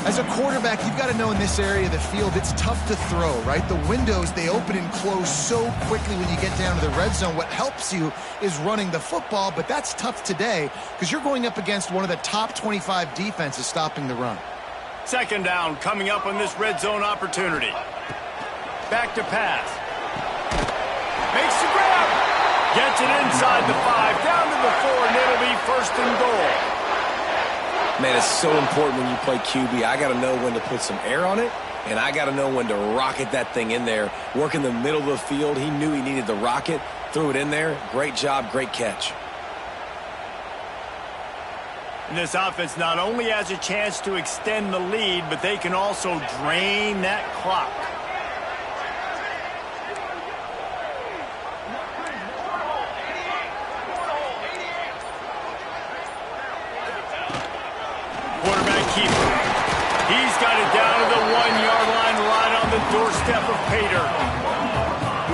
Speaker 3: As a quarterback, you've got to know in this area of the field, it's tough to throw, right? The windows, they open and close so quickly when you get down to the red zone. What helps you is running the football, but that's tough today because you're going up against one of the top 25 defenses stopping the run.
Speaker 1: Second down coming up on this red zone opportunity. Back to pass. Makes the grab. Gets it inside the 5, down to the 4, and it'll be first and goal.
Speaker 2: Man, it's so important when you play QB. I got to know when to put some air on it, and I got to know when to rocket that thing in there. Work in the middle of the field. He knew he needed the rocket, threw it in there. Great job, great catch.
Speaker 1: And this offense not only has a chance to extend the lead, but they can also drain that clock. Keeper. He's got it down to the 1-yard line, right on the doorstep of Pater.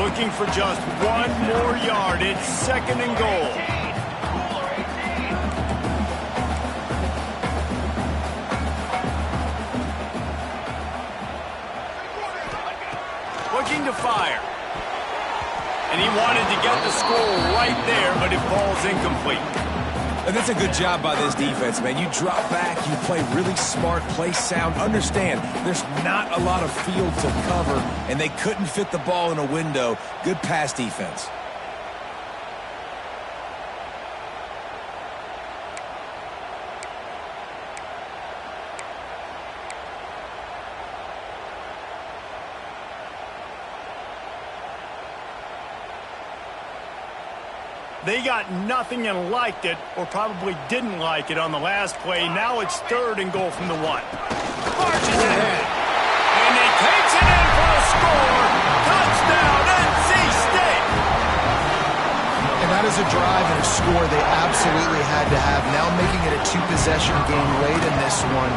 Speaker 1: Looking for just one more yard. It's second and goal. Looking to fire. And he wanted to get the score right there, but it falls incomplete.
Speaker 2: And that's a good job by this defense, man. You drop back, you play really smart, play sound. Understand, there's not a lot of field to cover, and they couldn't fit the ball in a window. Good pass defense.
Speaker 1: They got nothing and liked it, or probably didn't like it on the last play. Now it's third and goal from the 1. Marches ahead. And he takes it in for a score. Touchdown, NC State.
Speaker 3: And that is a drive and a score they absolutely had to have. Now making it a 2-possession game late in this one.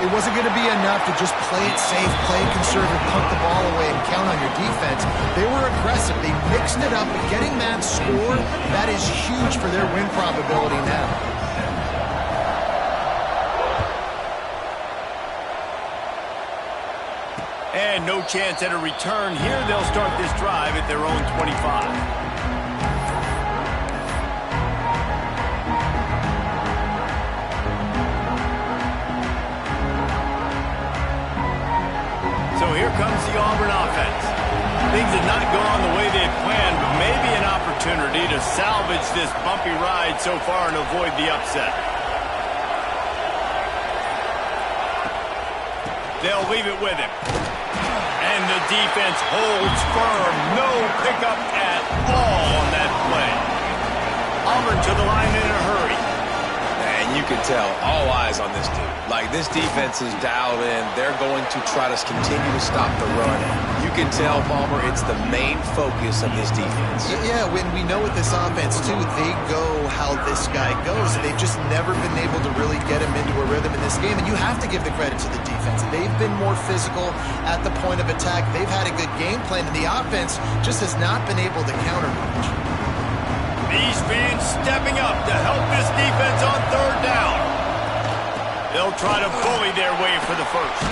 Speaker 3: It wasn't going to be enough to just play it safe, play it conservative, punt the ball away, and count on your defense. They were aggressive. They mixed it up. Getting that score, that is huge for their win probability now.
Speaker 1: And no chance at a return here. They'll start this drive at their own 25. So here comes the Auburn offense. Things have not gone the way they had planned, but maybe an opportunity to salvage this bumpy ride so far and avoid the upset. They'll leave it with him. And the defense holds firm. No pickup at all on that play. Auburn to the line in a hurry.
Speaker 2: And you can tell, all eyes on this dude. Like, this defense is dialed in. They're going to try to continue to stop the run. You can tell, Palmer, it's the main focus of this defense.
Speaker 3: Yeah, when we know with this offense, too, they go how this guy goes. They've just never been able to really get him into a rhythm in this game. And you have to give the credit to the defense. They've been more physical at the point of attack. They've had a good game plan, and the offense just has not been able to counterpunch.
Speaker 1: These fans stepping up to help this defense on third down. They'll try to bully their way for the first.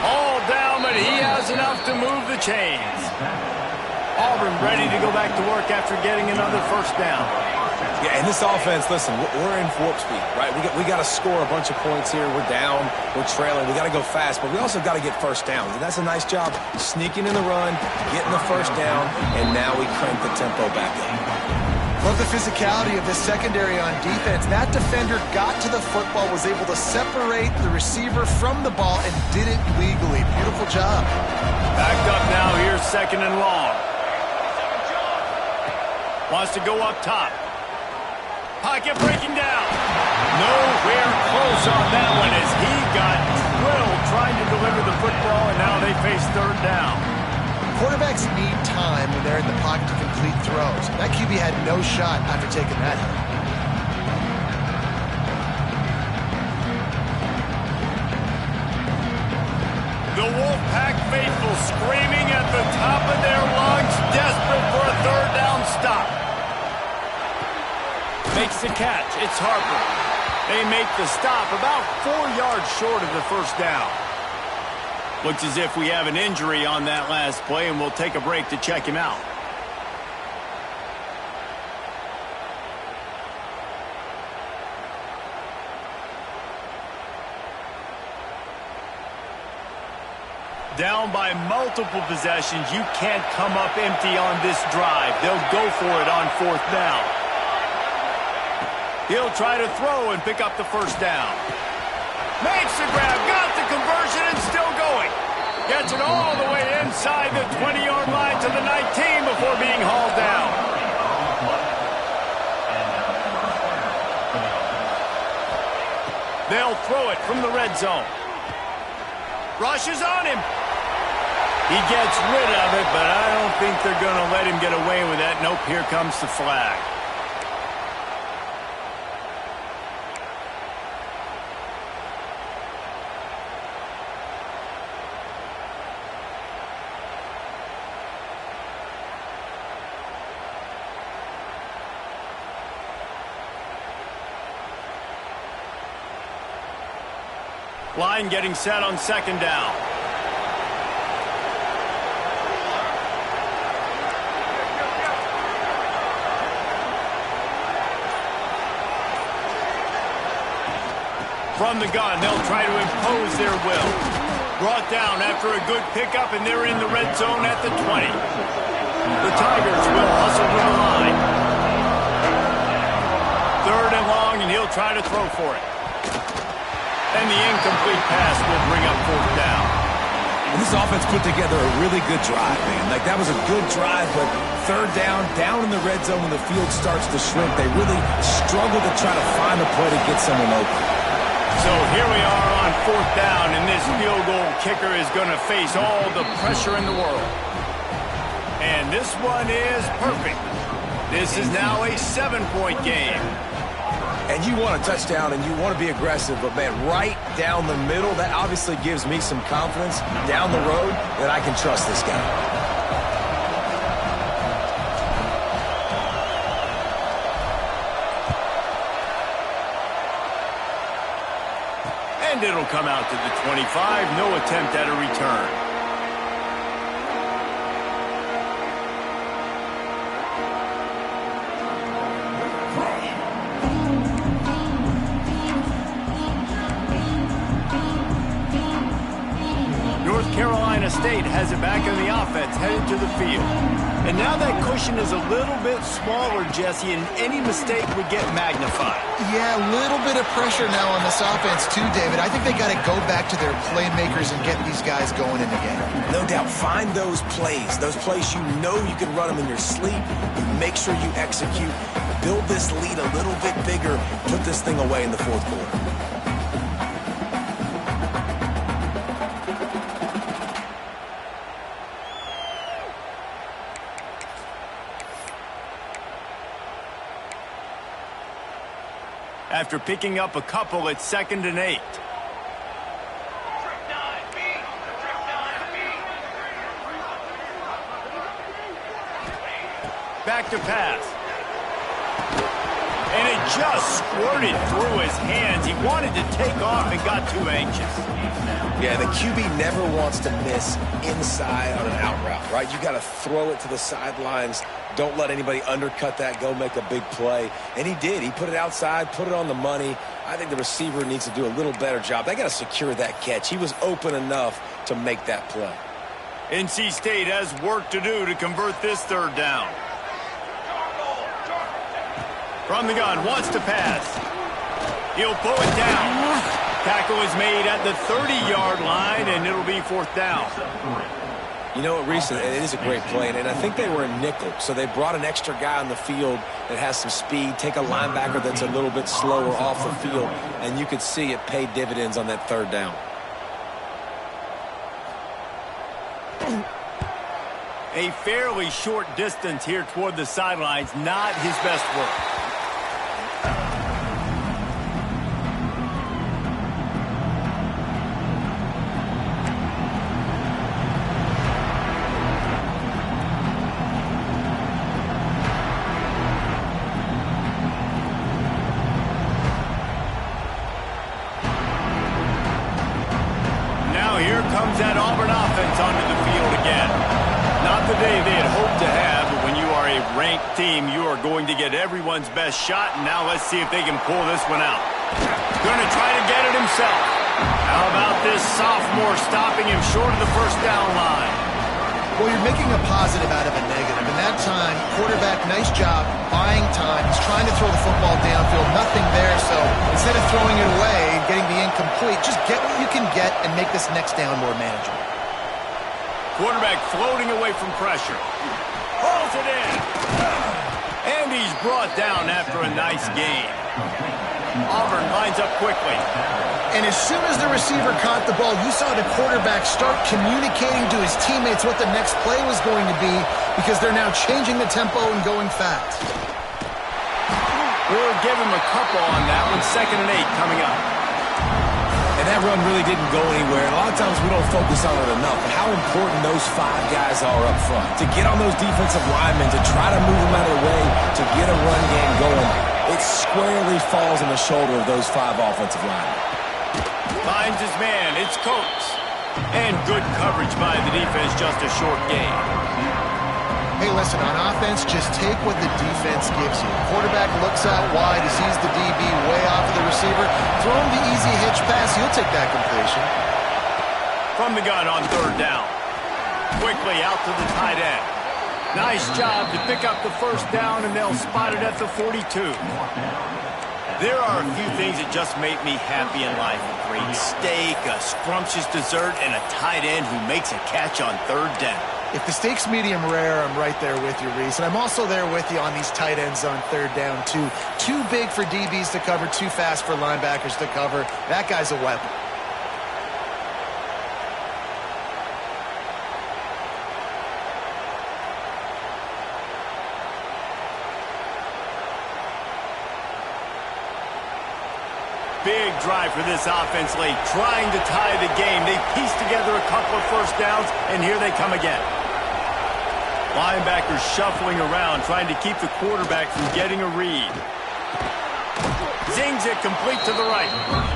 Speaker 1: All down, but he has enough to move the chains. Auburn ready to go back to work after getting another first down.
Speaker 2: Yeah, and this offense, listen, we're in warp speed, right? We got to score a bunch of points here. We're down. We're trailing. We got to go fast, but we also got to get first downs. And that's a nice job sneaking in the run, getting the first down, and now we crank the tempo back up.
Speaker 3: Love the physicality of this secondary on defense. That defender got to the football, was able to separate the receiver from the ball, and did it legally. Beautiful job.
Speaker 1: Backed up now. Here's second and long. Wants to go up top. Pocket breaking down. Nowhere close on that one as he got drilled trying to deliver the football, and now they face third down.
Speaker 3: Quarterbacks need time when they're in the pocket to complete throws. That QB had no shot after taking that hit.
Speaker 1: The Wolfpack faithful screaming at the top of their lungs, desperate for a third down stop. Makes the catch. It's Harper. They make the stop about 4 yards short of the first down. Looks as if we have an injury on that last play, and we'll take a break to check him out. Down by multiple possessions, you can't come up empty on this drive. They'll go for it on fourth down. He'll try to throw and pick up the first down. Makes the grab, got the conversion, and still going. Gets it all the way inside the 20-yard line to the 19 before being hauled down. They'll throw it from the red zone. Rushes on him. He gets rid of it, but I don't think they're going to let him get away with that. Nope, here comes the flag. Line getting set on second down. From the gun, they'll try to impose their will. Brought down after a good pickup, and they're in the red zone at the 20. The Tigers will hustle to the line. Third and long, and he'll try to throw for it. And the incomplete pass will bring up fourth down.
Speaker 2: And this offense put together a really good drive, man. Like, that was a good drive, but third down in the red zone when the field starts to shrink, they really struggle to try to find a play to get someone open.
Speaker 1: So here we are on fourth down, and this field goal kicker is going to face all the pressure in the world. And this one is perfect. This is now a 7-point game.
Speaker 2: And you want a touchdown and you want to be aggressive, but, man, right down the middle, that obviously gives me some confidence down the road that I can trust this guy.
Speaker 1: And it'll come out to the 25. No attempt at a return. Carolina State has it back in the offense, headed to the field. And now that cushion is a little bit smaller, Jesse, and any mistake would get magnified.
Speaker 3: Yeah, a little bit of pressure now on this offense too, David. I think they got to go back to their playmakers and get these guys going in the game.
Speaker 2: No doubt. Find those plays you know you can run them in your sleep. You make sure you execute. Build this lead a little bit bigger. Put this thing away in the fourth quarter.
Speaker 1: After picking up a couple, it's 2nd and 8. Back to pass. And it just squirted through his hands. He wanted to take off and got too anxious.
Speaker 2: Yeah, the QB never wants to miss inside on an out route, right? You got to throw it to the sidelines. Don't let anybody undercut that, go make a big play. And he did. He put it outside, put it on the money. I think the receiver needs to do a little better job. They got to secure that catch. He was open enough to make that play.
Speaker 1: NC State has work to do to convert this third down. From the gun, wants to pass. He'll pull it down. Tackle is made at the 30-yard line, and it'll be fourth down.
Speaker 2: You know what, Reese, it is a great play, and I think they were a nickel, so they brought an extra guy on the field that has some speed, take a linebacker that's a little bit slower off the field, and you could see it paid dividends on that third down.
Speaker 1: A fairly short distance here toward the sidelines, not his best work. Here comes that Auburn offense onto the field again. Not the day they had hoped to have, but when you are a ranked team, you are going to get everyone's best shot, and now let's see if they can pull this one out. Going to try to get it himself. How about this sophomore stopping him short of the first down line?
Speaker 3: Well, you're making a positive out of a negative. In that time, quarterback, nice job, buying time. He's trying to throw the football downfield, nothing there. So instead of throwing it away and getting the incomplete, just get what you can get and make this next down more manageable.
Speaker 1: Quarterback floating away from pressure. Pulls it in. And he's brought down after a nice gain. Auburn lines up quickly.
Speaker 3: And as soon as the receiver caught the ball, you saw the quarterback start communicating to his teammates what the next play was going to be because they're now changing the tempo and going fast.
Speaker 1: We'll give him a couple on that one. 2nd and 8 coming up.
Speaker 2: And that run really didn't go anywhere. A lot of times we don't focus on it enough, but how important those 5 guys are up front. To get on those defensive linemen, to try to move them out of the way, to get a run game going, it squarely falls on the shoulder of those 5 offensive linemen.
Speaker 1: Finds his man. It's Coates. And good coverage by the defense, just a short gain.
Speaker 3: Hey, listen, on offense, just take what the defense gives you. Quarterback looks out wide, he sees the DB way off of the receiver. Throw him the easy hitch pass, he'll take that completion.
Speaker 1: From the gun on 3rd down. Quickly out to the tight end. Nice job to pick up the first down, and they'll spot it at the 42. There are a few things that just make me happy in life. A great steak, a scrumptious dessert, and a tight end who makes a catch on 3rd down.
Speaker 3: If the steak's medium rare, I'm right there with you, Reese. And I'm also there with you on these tight ends on 3rd down, too. Too big for DBs to cover, too fast for linebackers to cover. That guy's a weapon.
Speaker 1: Big drive for this offense late, trying to tie the game. They pieced together a couple of first downs, and here they come again. Linebackers shuffling around, trying to keep the quarterback from getting a read. Zings it complete to the right.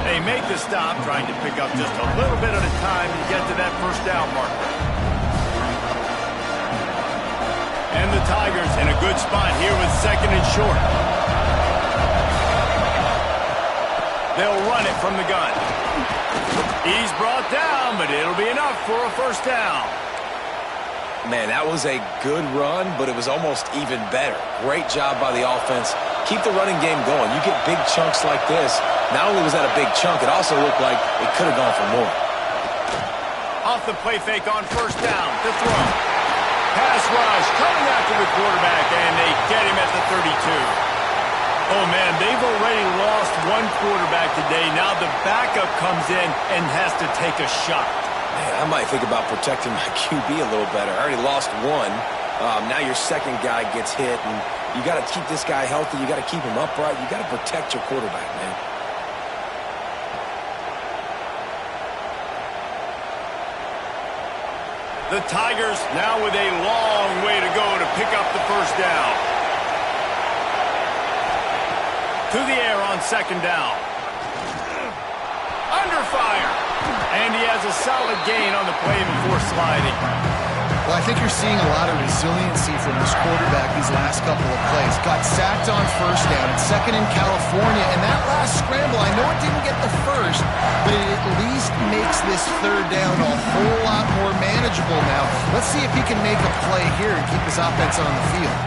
Speaker 1: They make the stop, trying to pick up just a little bit at a time to get to that first down marker. And the Tigers in a good spot here with 2nd and short. They'll run it from the gun. He's brought down, but it'll be enough for a first down.
Speaker 2: Man, that was a good run, but it was almost even better. Great job by the offense. Keep the running game going. You get big chunks like this. Not only was that a big chunk, it also looked like it could have gone for more.
Speaker 1: Off the play fake on 1st down. The throw. Pass rush coming after the quarterback, and they get him at the 32. Oh, man, they've already lost one quarterback today. Now the backup comes in and has to take a shot.
Speaker 2: Man, I might think about protecting my QB a little better. I already lost one. Now your second guy gets hit, and you got to keep this guy healthy. You got to keep him upright. You got to protect your quarterback, man.
Speaker 1: The Tigers now with a long way to go to pick up the first down. To To the air on second down. Under fire. And he has a solid gain on the play before sliding.
Speaker 3: Well, I think you're seeing a lot of resiliency from this quarterback these last couple of plays. Got sacked on first down. It's second in California. And that last scramble, I know it didn't get the first, but it at least makes this third down a whole lot more manageable now. Let's see if he can make a play here and keep his offense on the field.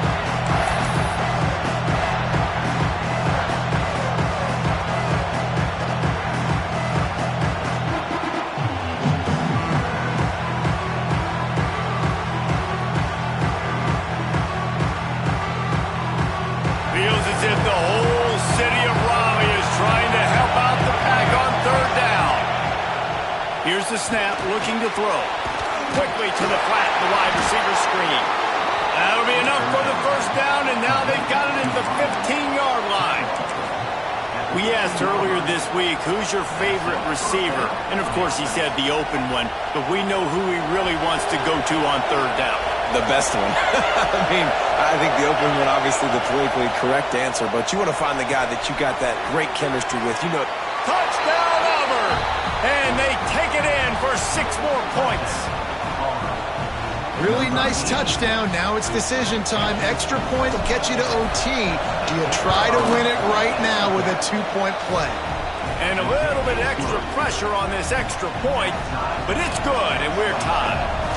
Speaker 1: Here's the snap, looking to throw. Quickly to the flat, the wide receiver screen. That'll be enough for the first down, and now they've got it at the 15-yard line. We asked earlier this week, who's your favorite receiver? And, of course, he said the open one, but we know who he really wants to go to on third down.
Speaker 2: The best one. I think the open one, obviously the politically correct answer, but you want to find the guy that you got that great chemistry with. You know,
Speaker 1: touchdown, Auburn! And they take it in for 6 more points.
Speaker 3: Really nice touchdown. Now it's decision time. Extra point will get you to OT. Do you try to win it right now with a 2-point play?
Speaker 1: And a little bit extra pressure on this extra point, but it's good, and we're tied.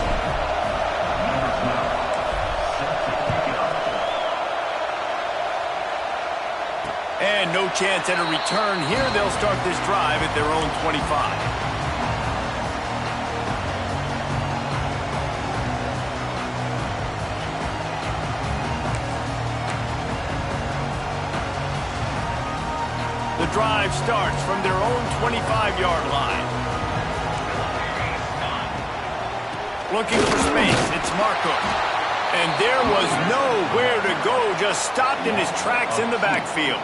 Speaker 1: And no chance at a return here. They'll start this drive at their own 25. The drive starts from their own 25-yard line. Looking for space. It's Marco. And there was nowhere to go. Just stopped in his tracks in the backfield.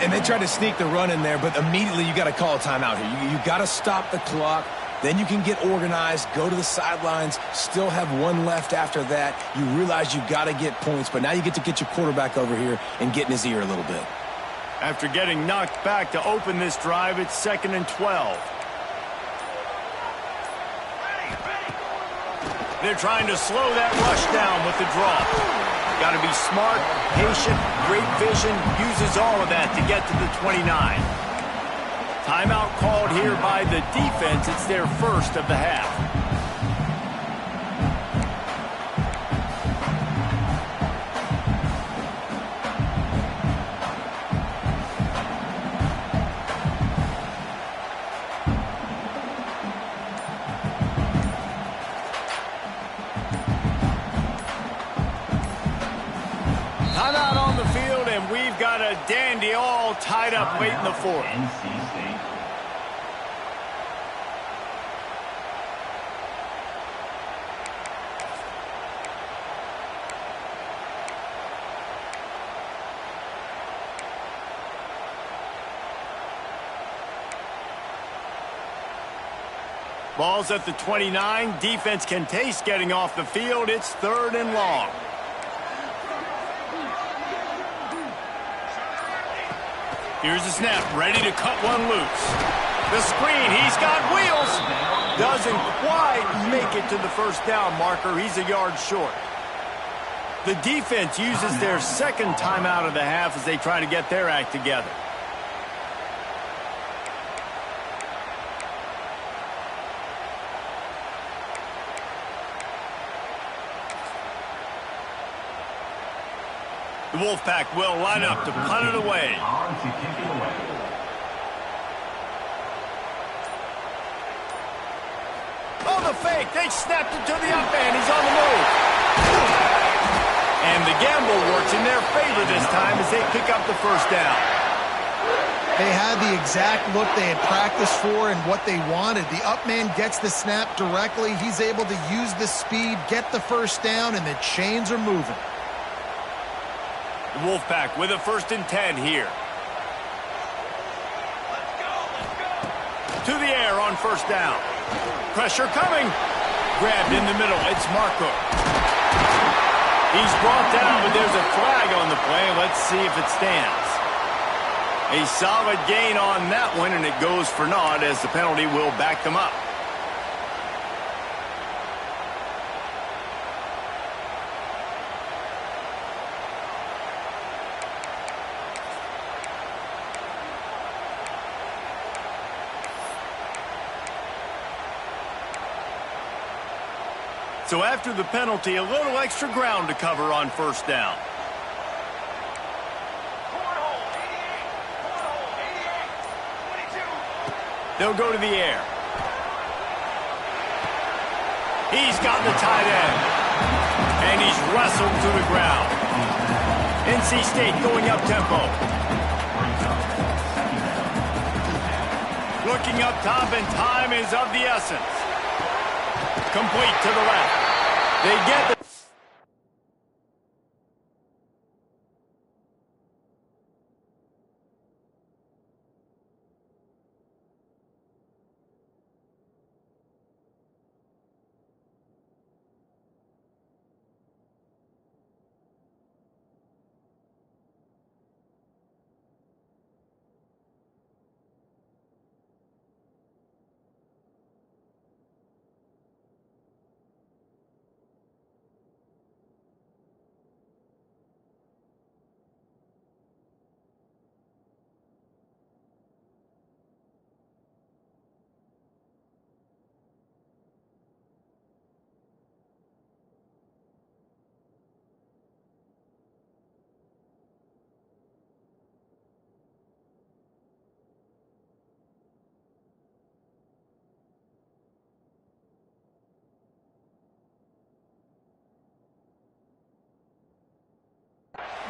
Speaker 2: And they tried to sneak the run in there, but immediately you got to call a timeout here. You got to stop the clock. Then you can get organized, go to the sidelines, still have one left after that. You realize you got to get points, but now you get to get your quarterback over here and get in his ear a little bit.
Speaker 1: After getting knocked back to open this drive, it's 2nd and 12. They're trying to slow that rush down with the draw. Got to be smart, patient, great vision, uses all of that to get to the 29. Timeout called here by the defense. It's their first of the half. Timeout on the field, and we've got a dandy all tied up late in the fourth. Ball's at the 29. Defense can taste getting off the field. It's 3rd and long. Here's the snap, ready to cut one loose. The screen, he's got wheels. Doesn't quite make it to the first down marker. He's a yard short. The defense uses their second timeout of the half as they try to get their act together. The Wolfpack will line up to punt it away. Oh, the fake. They snapped it to the up end. He's on the move. And the gamble works in their favor this time as they pick up the first down.
Speaker 3: They had the exact look they had practiced for and what they wanted. The up man gets the snap directly. He's able to use the speed, get the first down, and the chains are moving.
Speaker 1: The Wolfpack with a 1st and 10 here. To the air on first down. Pressure coming. Grabbed in the middle. It's Marco. He's brought down, but there's a flag on the play. Let's see if it stands. A solid gain on that one, and it goes for naught as the penalty will back them up. So after the penalty, a little extra ground to cover on first down. They'll go to the air. He's got the tight end. And he's wrestled to the ground. NC State going up tempo. Looking up top, and time is of the essence. Complete to the left. They get the...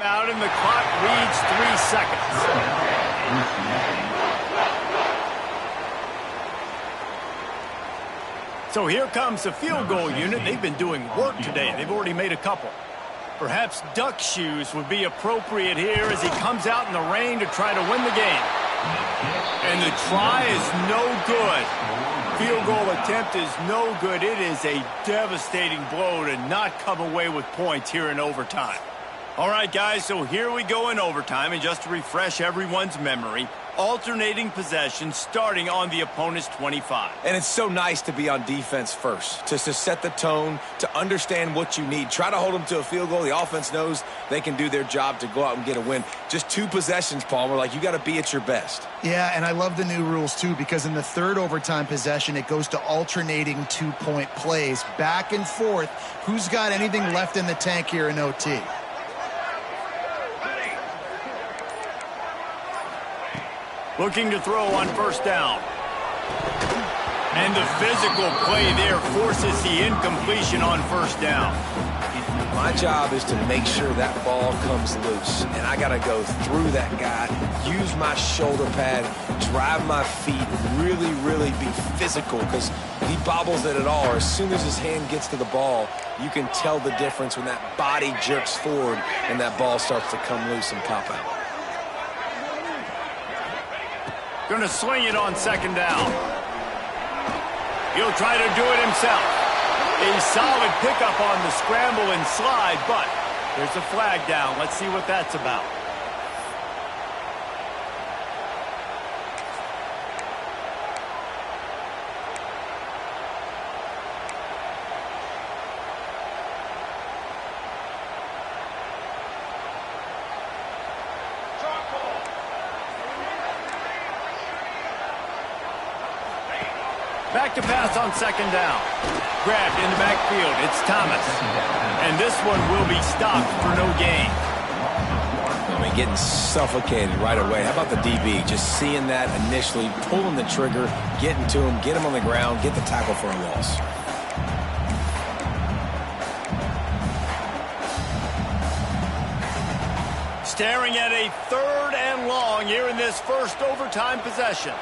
Speaker 1: Out and the clock reads 3 seconds. So here comes the field goal unit. They've been doing work today. They've already made a couple. Perhaps duck shoes would be appropriate here as he comes out in the rain to try to win the game. And the try is no good. Field goal attempt is no good. It is a devastating blow to not come away with points here in overtime. All right, guys, so here we go in overtime, and just to refresh everyone's memory, alternating possession starting on the opponent's 25.
Speaker 2: And it's so nice to be on defense first, just to set the tone, to understand what you need. Try to hold them to a field goal. The offense knows they can do their job to go out and get a win. Just 2 possessions, Palmer, like you got to be at your best.
Speaker 3: Yeah, and I love the new rules, too, because in the third overtime possession, it goes to alternating 2-point plays, back and forth. Who's got anything left in the tank here in OT?
Speaker 1: Looking to throw on first down. And the physical play there forces the incompletion on first down.
Speaker 2: My job is to make sure that ball comes loose. And I got to go through that guy, use my shoulder pad, drive my feet, really be physical because he bobbles it at all. As soon as his hand gets to the ball, you can tell the difference when that body jerks forward and that ball starts to come loose and pop out.
Speaker 1: Going to sling it on second down. He'll try to do it himself. A solid pickup on the scramble and slide, but there's a flag down. Let's see what that's about. Back to pass on second down. Grabbed in the backfield. It's Thomas. And this one will be stopped for no gain.
Speaker 2: I mean, getting suffocated right away. How about the DB? Just seeing that initially, pulling the trigger, getting to him, get him on the ground, get the tackle for a loss.
Speaker 1: Staring at a 3rd and long here in this first overtime possession.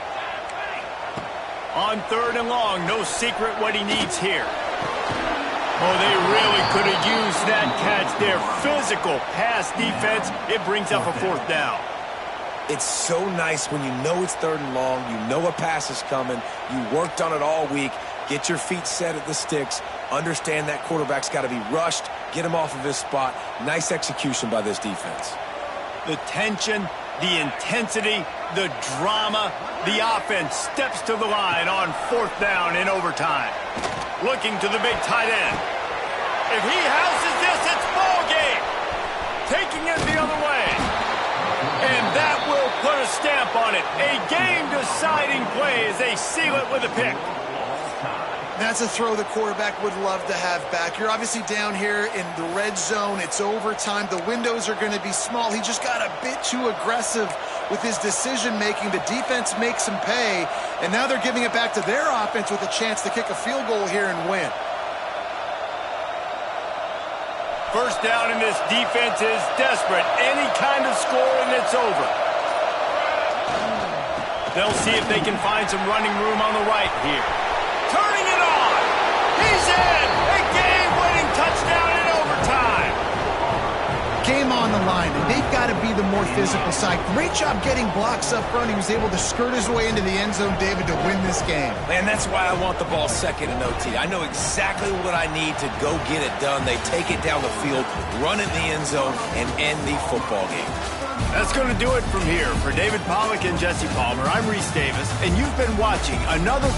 Speaker 1: On 3rd and long, no secret what he needs here. Oh, they really could have used that catch there. Physical pass defense. It brings up a 4th down.
Speaker 2: It's so nice when you know it's 3rd and long, you know a pass is coming, you worked on it all week, get your feet set at the sticks, understand that quarterback's got to be rushed, get him off of his spot. Nice execution by this defense.
Speaker 1: The tension The intensity, the drama, the offense steps to the line on 4th down in overtime. Looking to the big tight end. If he houses this, it's ball game. Taking it the other way. And that will put a stamp on it. A game-deciding play as they seal it with a pick.
Speaker 3: That's a throw the quarterback would love to have back. You're obviously down here in the red zone. It's overtime. The windows are going to be small. He just got a bit too aggressive with his decision-making. The defense makes him pay, and now they're giving it back to their offense with a chance to kick a field goal here and win.
Speaker 1: First down, and this defense is desperate. Any kind of score, and it's over. They'll see if they can find some running room on the right here. Turning it on. He's in. A game-winning touchdown in overtime.
Speaker 3: Game on the line, and they've got to be the more physical side. Great job getting blocks up front. He was able to skirt his way into the end zone, David, to win this game.
Speaker 2: Man, that's why I want the ball second in OT. I know exactly what I need to go get it done. They take it down the field, run it in the end zone, and end the football game.
Speaker 1: That's going to do it from here. For David Pollack and Jesse Palmer, I'm Reese Davis, and you've been watching another